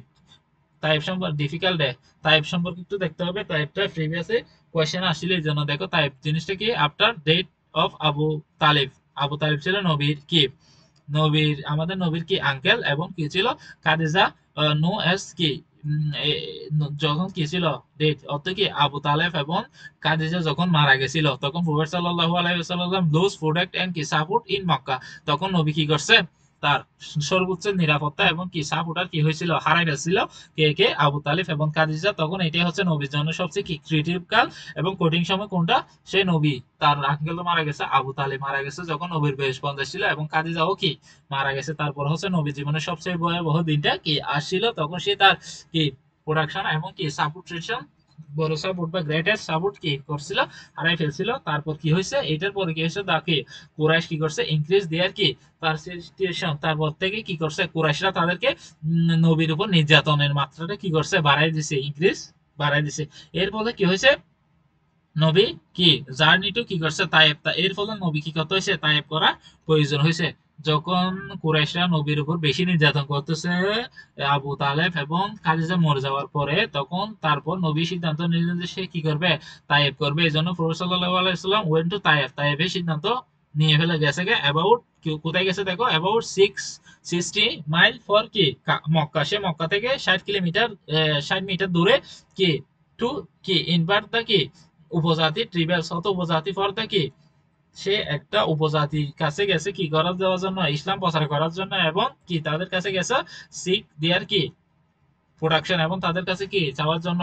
S1: তাইব সম্পর্কে ডিফিকাল্ট ডে, তাইব সম্পর্কে একটু দেখতে হবে। তাইবটা প্রিভিয়াসে কোয়েশ্চেন আসছিল, এই জন্য দেখো তাইব জিনিসটা কি, after death of Abu Talib. Abu Talib ছিল নবীর কি, নবীর আমাদের নবীর কি আঙ্কেল, এবং কি ছিল খাদিজা নো এস কি যখন কি ছিল ডেট অর্থ কি আবু তালেব এবং খাদিজা যখন মারা গেছিল, তখন প্রফেট সাল্লাল্লাহু আলাইহি ওয়াসাল্লাম লুজ প্রোটেক্ট এন্ড কি সাপোর্ট ইন মক্কা। তখন নবী কি করছে, তার সর্বোচ্চ নিরাপত্তা এবং কি সাপোর্টার কি হয়েছিল, হারাই ফেলছিল। কে কে, আবু তালিব এবং খাদিজা। তখন এটাই হচ্ছে নবীর জন্য সবচেয়ে কি ক্রিটিক্যাল এবং কঠিন সময় কোনটা, সেই নবী তার আঙ্কেল তো মারা গেছে, আবু তালিব মারা গেছে যখন নবীর বয়স 50 ছিল, এবং খাদিজাও কি মারা গেছে। তারপর হচ্ছে নবী জীবনের সবচেয়ে ভয়াবহ দিনটা কি আসছিল, তখন সে তার কি প্রোডাকশন এবং কি সাপোর্টেশন, বড় সাপোর্ট বা গ্রেটেস্ট সাপোর্ট কি করছিল, হারাই ফেলছিল। তারপর কি হয়েছে, এটার পরে কি হয়েছে, তাকে কুরাইশ কি করছে, ইনক্রিজ দেয়ার কি পারসিস্টেশন। তারপর থেকে কি করছে, কুরাইশরা তাদেরকে নবীর উপর নির্যাতনের মাত্রাটা কি করছে, বাড়াই দিছে, ইনক্রিজ বাড়াই দিছে। এর ফলে কি হয়েছে, নবী কি জার্নি টু কি করছে তায়েব, এর ফলে নবী কি করতে হয়েছে, তায়েব করা প্রয়োজন হয়েছে। যখন কুরাইশরা নবীর উপর বেশি নির্যাতন করতেছে, আবু তালেব এবং খাদিজা মরে যাওয়ার পরে, তখন তারপর নবী সিদ্ধান্ত নিলেন যে সে কি করবে, তায়েব করবে। এই জন্য প্রফেট সাল্লাল্লাহু আলাইহি ওয়াসাল্লাম ওয়েন্ট টু তায়েব, তায়েবের সিদ্ধান্ত নিয়ে ফেলে গেছে গে অ্যাবাউট, কোথায় গেছে দেখো, অ্যাবাউট 660 মাইল ফর কি মক্কা। সে মক্কা থেকে 60 কিলোমিটার, 60 মিটার দূরে কি টু কি ইনভার্ট দা কি উপজাতি ট্রিবেলস হতো, উপজাতি ফর দা কি সে একটা উপজাতির কাছে গেছে কি করার দেওয়ার জন্য, ইসলাম প্রচার করার জন্য, এবং কি তাদের কাছে গেছে শিখ দেয়ার কি প্রোডাকশন, এবং তাদের কাছে কি চাওয়ার জন্য,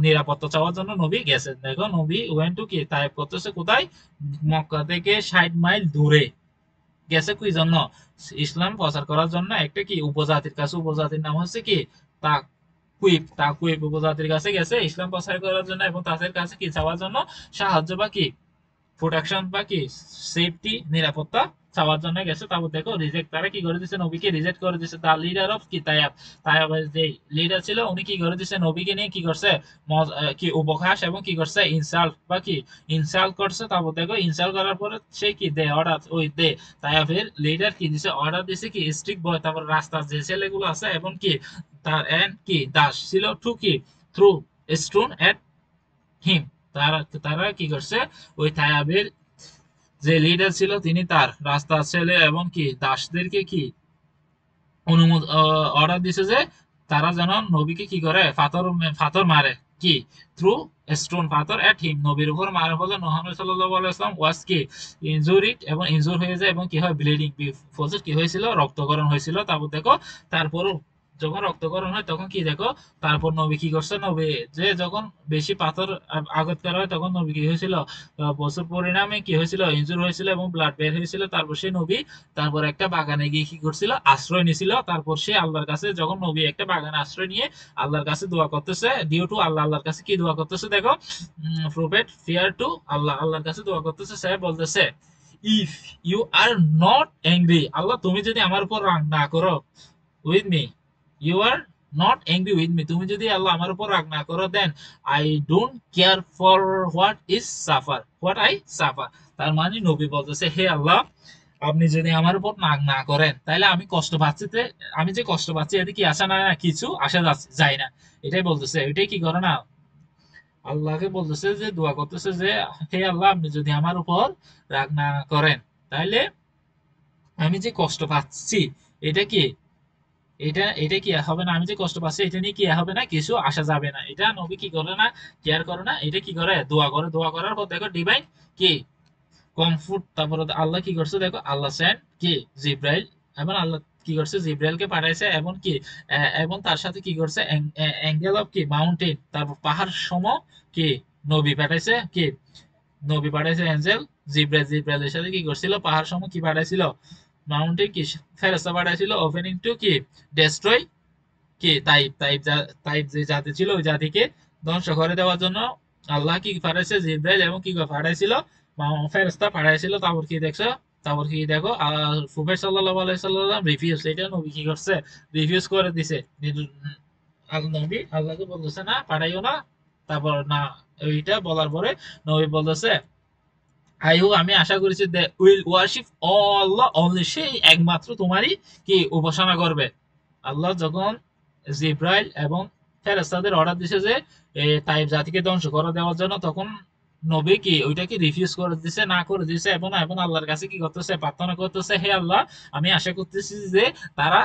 S1: নিরাপত্তা চাওয়ার জন্য নবী গেছেন। দেখো নবী ওয়েন টু কি তাইব করতেছে কোথায়, মক্কা থেকে 60 মাইল দূরে গেছে কি জন্য, ইসলাম প্রচার করার জন্য একটা কি উপজাতির কাছে। উপজাতির নাম হচ্ছে কি তাকুইব, তাকুইব উপজাতির কাছে গেছে ইসলাম প্রচার করার জন্য, এবং তাদের কাছে কি চাওয়ার জন্য, সাহায্য বা কি প্রোটেকশন বা কি সেফটি, নিরাপত্তা চাওয়ার জন্য গেছে। তারপর দেখো রিজেক্ট, তারা কি করে দিছে, নবীকে রিজেক্ট করে দিছে। দা লিডার অফ কি তায়াব, তায়াবের যে লিডার ছিল উনি কি করে দিছে, নবীকে নিয়ে কি করছে, কি উপহাস এবং কি করছে, ইনসাল্ট বা কি ইনসাল্ট করছে। তারপর দেখো ইনসাল্ট করার পরে সে কি দে অর্ডার, ওই দে তায়াবের লিডার কি দিছে, অর্ডার দিছে কি স্ট্রিক বয়, তারপর রাস্তার যে ছেলেগুলো আছে এবং কি তার এন্ড কি দাস ছিল টু কি থ্রু স্টোন এট হিম। তারা তারা কি করছে, ওই তায়াবের যে লিডার ছিল তিনি তার রাস্তার ছেলে এবং কি দাসদেরকে কি অনুমোদন, অর্ডার দিছে যে তারা যেন নবীকে কি করে, পাথর পাথর মারে কি থ্রু স্টোন, পাথর এট হিম, নবীর উপর মারার ফলে মুহাম্মদ সাল্লাল্লাহু আলাইহি ওয়াসাল্লাম ওয়াজ কি ইনজুরিড, এবং ইনজুর হয়ে যায়, এবং কি হয় ব্লিডিং, ফজর কি হয়েছিল, রক্তকরণ হয়েছিল। তারপর দেখো তারপরও যখন রক্তকরণ হয় তখন কি দেখো, তারপর নবী কি করছে, নবী যে যখন বেশি পাথর আঘাত করা হয় তখন নবী কি হয়েছিল, প্রচুর পরিণামে কি হয়েছিল, ইনজুর হয়েছিল এবং ব্লাড বের হয়েছিল। তারপর সে নবী তারপর একটা বাগানে গিয়ে কি করছিল, আশ্রয় নিছিল। তারপর সে আল্লাহর কাছে, যখন নবী একটা বাগানে আশ্রয় নিয়ে আল্লাহর কাছে দোয়া করতেছে, ডিউ টু আল্লাহ, আল্লাহর কাছে কি দোয়া করতেছে দেখো, প্রফেট ফিয়ার টু আল্লাহ, আল্লাহর কাছে দোয়া করতেছে। সে বলতেছে if you are not angry, আল্লাহ তুমি যদি আমার উপর রাগ না করো, with me, you are not angry with me, তুমি যদি আল্লাহ আমার উপর রাগ না করো, then I don't care for what I suffer. তার মানে নবী বলতেছে, হে আল্লাহ আপনি যদি আমার উপর নাগ না করেন তাহলে আমি কষ্ট পাচ্ছি, আমি যে কষ্ট পাচ্ছি এতে কি আসা না, কিছু আসা যায় না। এটাই বলতেছে, এটাই কি করে না, আল্লাহকে বলতেছে যে দোয়া করতেছে যে হে আল্লাহ আপনি যদি আমার উপর রাগ না করেন তাহলে আমি যে কষ্ট পাচ্ছি এটা কি, এটা কি হবে না, আমি যে কষ্ট পাচ্ছি এটা নিয়ে কি হবে না, কিছু আসা যাবে না। এটা নবী কি করে না, কেয়ার করে না, এটা কি করে, দোয়া করে। দোয়া করার পর দেখো ডিভাইন কি কমফোর্ট, তারপরে আল্লাহ কি করছে দেখো, আল্লাহ সেন্ড কি জিব্রাইল, এবং আল্লাহ কি করছে, জিব্রাইলকে পাঠাইছে, এবং কি এবং তার সাথে কি করছে, অ্যাঙ্গেল অফ কি মাউন্টেন, তারপর পাহাড় সম কি নবী পাঠাইছে, কি নবী পাঠাইছে এঞ্জেল জিব্রাইল, জিব্রাইলের সাথে কি করছিল, পাহাড় সম কি পাঠাইছিল, মাউন্টেন কি ফেরেশতা পাঠাইছিল, ওপেনিং টু কি ডেস্ট্রয় কি তাইব, তাইব যে জাতি ছিল ওই জাতিকে ধ্বংস করে দেওয়ার জন্য আল্লাহ কি পাঠাইছে, জিব্রাইল এবং কি পাঠাইছিল, ফেরেশতা পাঠাইছিল। তারপর কি দেখছো, তারপর কি দেখো প্রফেট সাল্লাল্লাহু আলাইহি সাল্লাম রিফিউজ, এটা নবী কি করছে, রিফিউজ করে দিছে। নবী আল্লাহকে বলতেছে না পাঠাইও না। তারপর না, এইটা বলার পরে নবী বলতেছে আই হোপ, আমি আশা করেছি they will worship Allah only, সেই একমাত্র তোমারই কি উপাসনা করবে। আল্লাহ যখন জিব্রাইল এবং ফেরেশতাদের অর্ডার দিছে যে তাইব জাতিকে ধ্বংস করে দেওয়ার জন্য, তখন নবী কি ওইটাকে রিফিউজ করে দিছে, না করে দিছে, এবং এখন আল্লাহর কাছে কি করতেছে, প্রার্থনা করতেছে, হে আল্লাহ, আমি আশা করতেছি যে তারা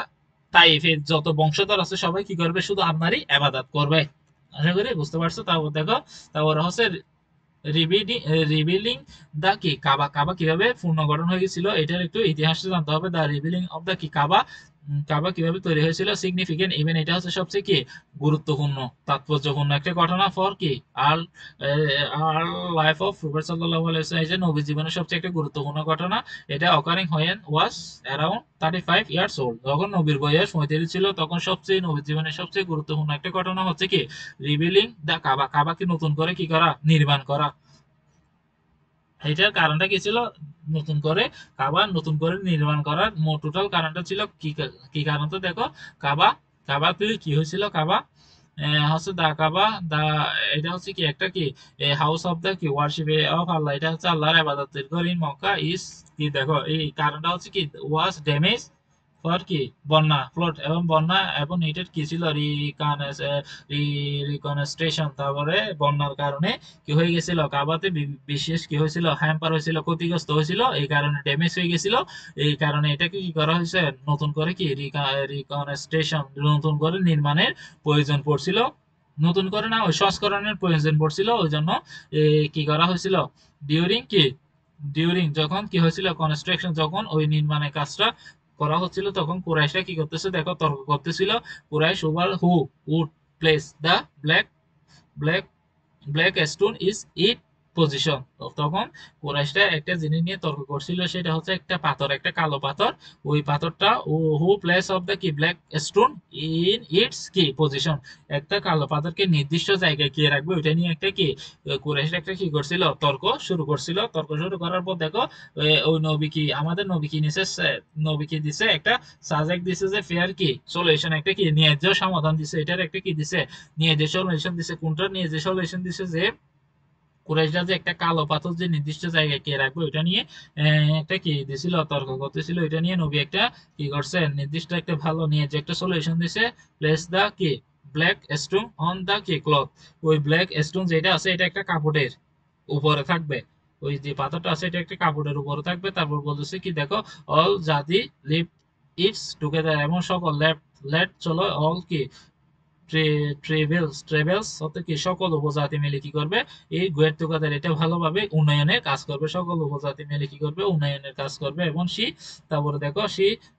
S1: তাইফের যত বংশধর আছে সবাই কি করবে, শুধু আপনারই ইবাদত করবে। আশা করি বুঝতে পারছো। তারপর দেখো, তারপর হচ্ছে রিবিলিং দা কি কাবা, কাবা কিভাবে পুনর্গঠন হয়ে গেছিল এটার একটু ইতিহাস জানতে হবে। দা রিবিলিং অফ দা কি কাবা, কাবা কিভাবে তৈরি হয়েছিল, সিগনিফিকেন্ট ইভেন্ট, এটা হচ্ছে সবচেয়ে কি গুরুত্বপূর্ণ তাৎপর্যপূর্ণ একটা ঘটনা ফর কি আর আর লাইফ অফ প্রফেট সাল্লাল্লাহু আলাইহি ওয়াসাল্লাম, এই যে নবী জীবনের সবচেয়ে একটা গুরুত্বপূর্ণ ঘটনা। এটা occurring when was around 35 years old, যখন নবীর বয়স 35 ছিল, তখন সবচেয়ে নবীর জীবনের সবচেয়ে গুরুত্বপূর্ণ একটা ঘটনা হচ্ছে কি রিবিলিং দা কাবা, কাবাকে নতুন করে কি করা, নির্মাণ করা। এটার কারণটা কি ছিল, নতুন করে কাবা নতুন করে নির্মাণ করার টোটাল কারণটা ছিল কি, কি কারণ তো দেখো, কাবা, কাবা কি হয়েছিল, কাবা হচ্ছে দা কাবা দা, এটা হচ্ছে কি একটা কি হাউস অফ দা কি ওয়ার্শিপ অফ আল্লাহ, এটা হচ্ছে আল্লাহর ইবাদতের ঘর ইন মক্কা ইস কি, দেখো এই কারণটা হচ্ছে কি ওয়াজ ড্যামেজ ফর কি বন্যা, ফ্লড এবং বন্যা, এবং এটার কি ছিল রিকনস্ট্রাকশন, তারপরে বন্যার কারণে কি হয়ে গেছিল, কাবাতে বিশেষ কি হয়েছিল, হ্যাম্পার হয়েছিল, ক্ষতিগ্রস্ত হয়েছিল, এই কারণে ড্যামেজ হয়ে গেছিল। এই কারণে এটাকে কি করা হয়েছে, নতুন করে কি রিকনস্ট্রাকশন, নতুন করে নির্মাণের প্রয়োজন পড়ছিল, নতুন করে না ওই সংস্করণের প্রয়োজন পড়ছিল, ওই জন্য কি করা হয়েছিল, ডিউরিং কি ডিউরিং যখন কি হয়েছিল কনস্ট্রাকশন, যখন ওই নির্মাণের কাজটা করা হচ্ছিল, তখন কুরাইশরা কি করতেছে দেখো, তর্ক করতেছিল। Quraysh over who would place the black black black stone is it position. তখন কুরাইশরা একটা জিনিস নিয়ে তর্ক করছিল, সেটা হচ্ছে একটা পাথর, একটা কালো পাথর, ওই পাথরটা হু প্লেস অফ দ্য কি ব্ল্যাক স্টোন ইন ইটস কি পজিশন, একটা কালো পাথরকে নির্দিষ্ট জায়গায় কে রাখবে, ওইটা নিয়ে একটা কি কুরাইশরা একটা কি করছিল, তর্ক শুরু করছিল। তর্ক শুরু করার পর দেখো ওই নবী কি, আমাদের নবী কি নিছে, নবী কি দিছে একটা সাজেক দিছে যে ফেয়ার কি সলিউশন, একটা কি ন্যায্য সমাধান দিছে, এটার একটা কি দিছে, ন্যায্য সলিউশন দিছে। কোনটা ন্যায্য সলিউশন দিছে, যে কুরাইশরা যে একটা কালো পাথর যে নির্দিষ্ট জায়গায় কে রাখবে, ওইটা নিয়ে একটা কি দিছিল, তর্ক করতেছিল। এটা নিয়ে নবী একটা কি করছে, নির্দিষ্ট একটা ভালো নিয়ে যে একটা সলিউশন দিছে, প্লেস দা কি ব্ল্যাক স্টোন অন দা কি ক্লথ, ওই ব্ল্যাক স্টোন যেটা আছে এটা একটা কাপড়ের উপরে থাকবে, ওই যে পাথরটা আছে এটা একটা কাপড়ের উপরে থাকবে। তারপর বলতেছে কি দেখো, অল জাতি লিভ ইটস টুগেদার, এমন সকল লেট লেট চলো অল কি ট্রেভেলস অর্থাৎ কি সকল উপজাতি মিলে কি করবে, এই গোয়ের টুকাদের এটা ভালোভাবে উন্নয়নের কাজ করবে, সকল উপজাতি মিলে কি করবে, উন্নয়নের কাজ করবে। এবং তারপরে দেখো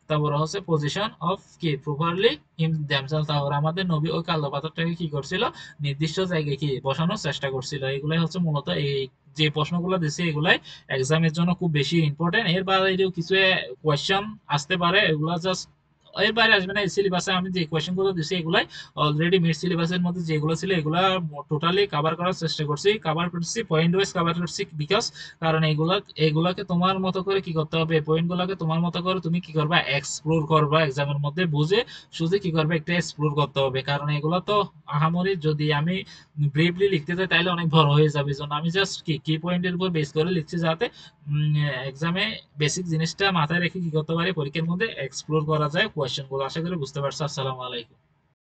S1: তারপরে হচ্ছে পজিশন অফ কি প্রপারলি ইন দ্যামসেলস, তারপর আমাদের নবী ওই কালো পাথরটাকে কি করছিল, নির্দিষ্ট জায়গায় কি বসানোর চেষ্টা করছিল। এগুলাই হচ্ছে মূলত এই যে প্রশ্নগুলো দিচ্ছে, এগুলাই এক্সামের জন্য খুব বেশি ইম্পর্টেন্ট। এর বাইরেও কিছু কোয়েশ্চেন আসতে পারে, এগুলা জাস্ট এর বাইরে আসবে না। এই সিলেবাসে আমি যে কোয়েশ্চেন গুলো দিচ্ছি এগুলাই অলরেডি মিড সিলেবাসের মধ্যে যেগুলো ছিল এগুলা টোটালি কভার করার চেষ্টা করছি, কভার করছি, পয়েন্ট ওয়াইজ কভার করছি, বিকজ কারণ এগুলাকে তোমার মতো করে কি করতে হবে, পয়েন্ট গুলাকে তোমার মতো করে তুমি কি করবা, এক্সপ্লোর করবা, এক্সামের মধ্যে বুঝে সুঝে কি করবে, একটা এক্সপ্লোর করতে হবে। কারণ এগুলো তো আহামরি যদি আমি ব্রিফলি লিখতে চাই তাহলে অনেক বড় হয়ে যাবে, জন্য আমি জাস্ট কি পয়েন্টের উপর বেস করে লিখছি, যাতে এক্সামে বেসিক জিনিসটা মাথায় রেখে কি করতে পারি, পরীক্ষার মধ্যে এক্সপ্লোর করা যায় কোয়েশ্চেন গুলো। আশা করি বুঝতে পারছো। আসসালামু আলাইকুম।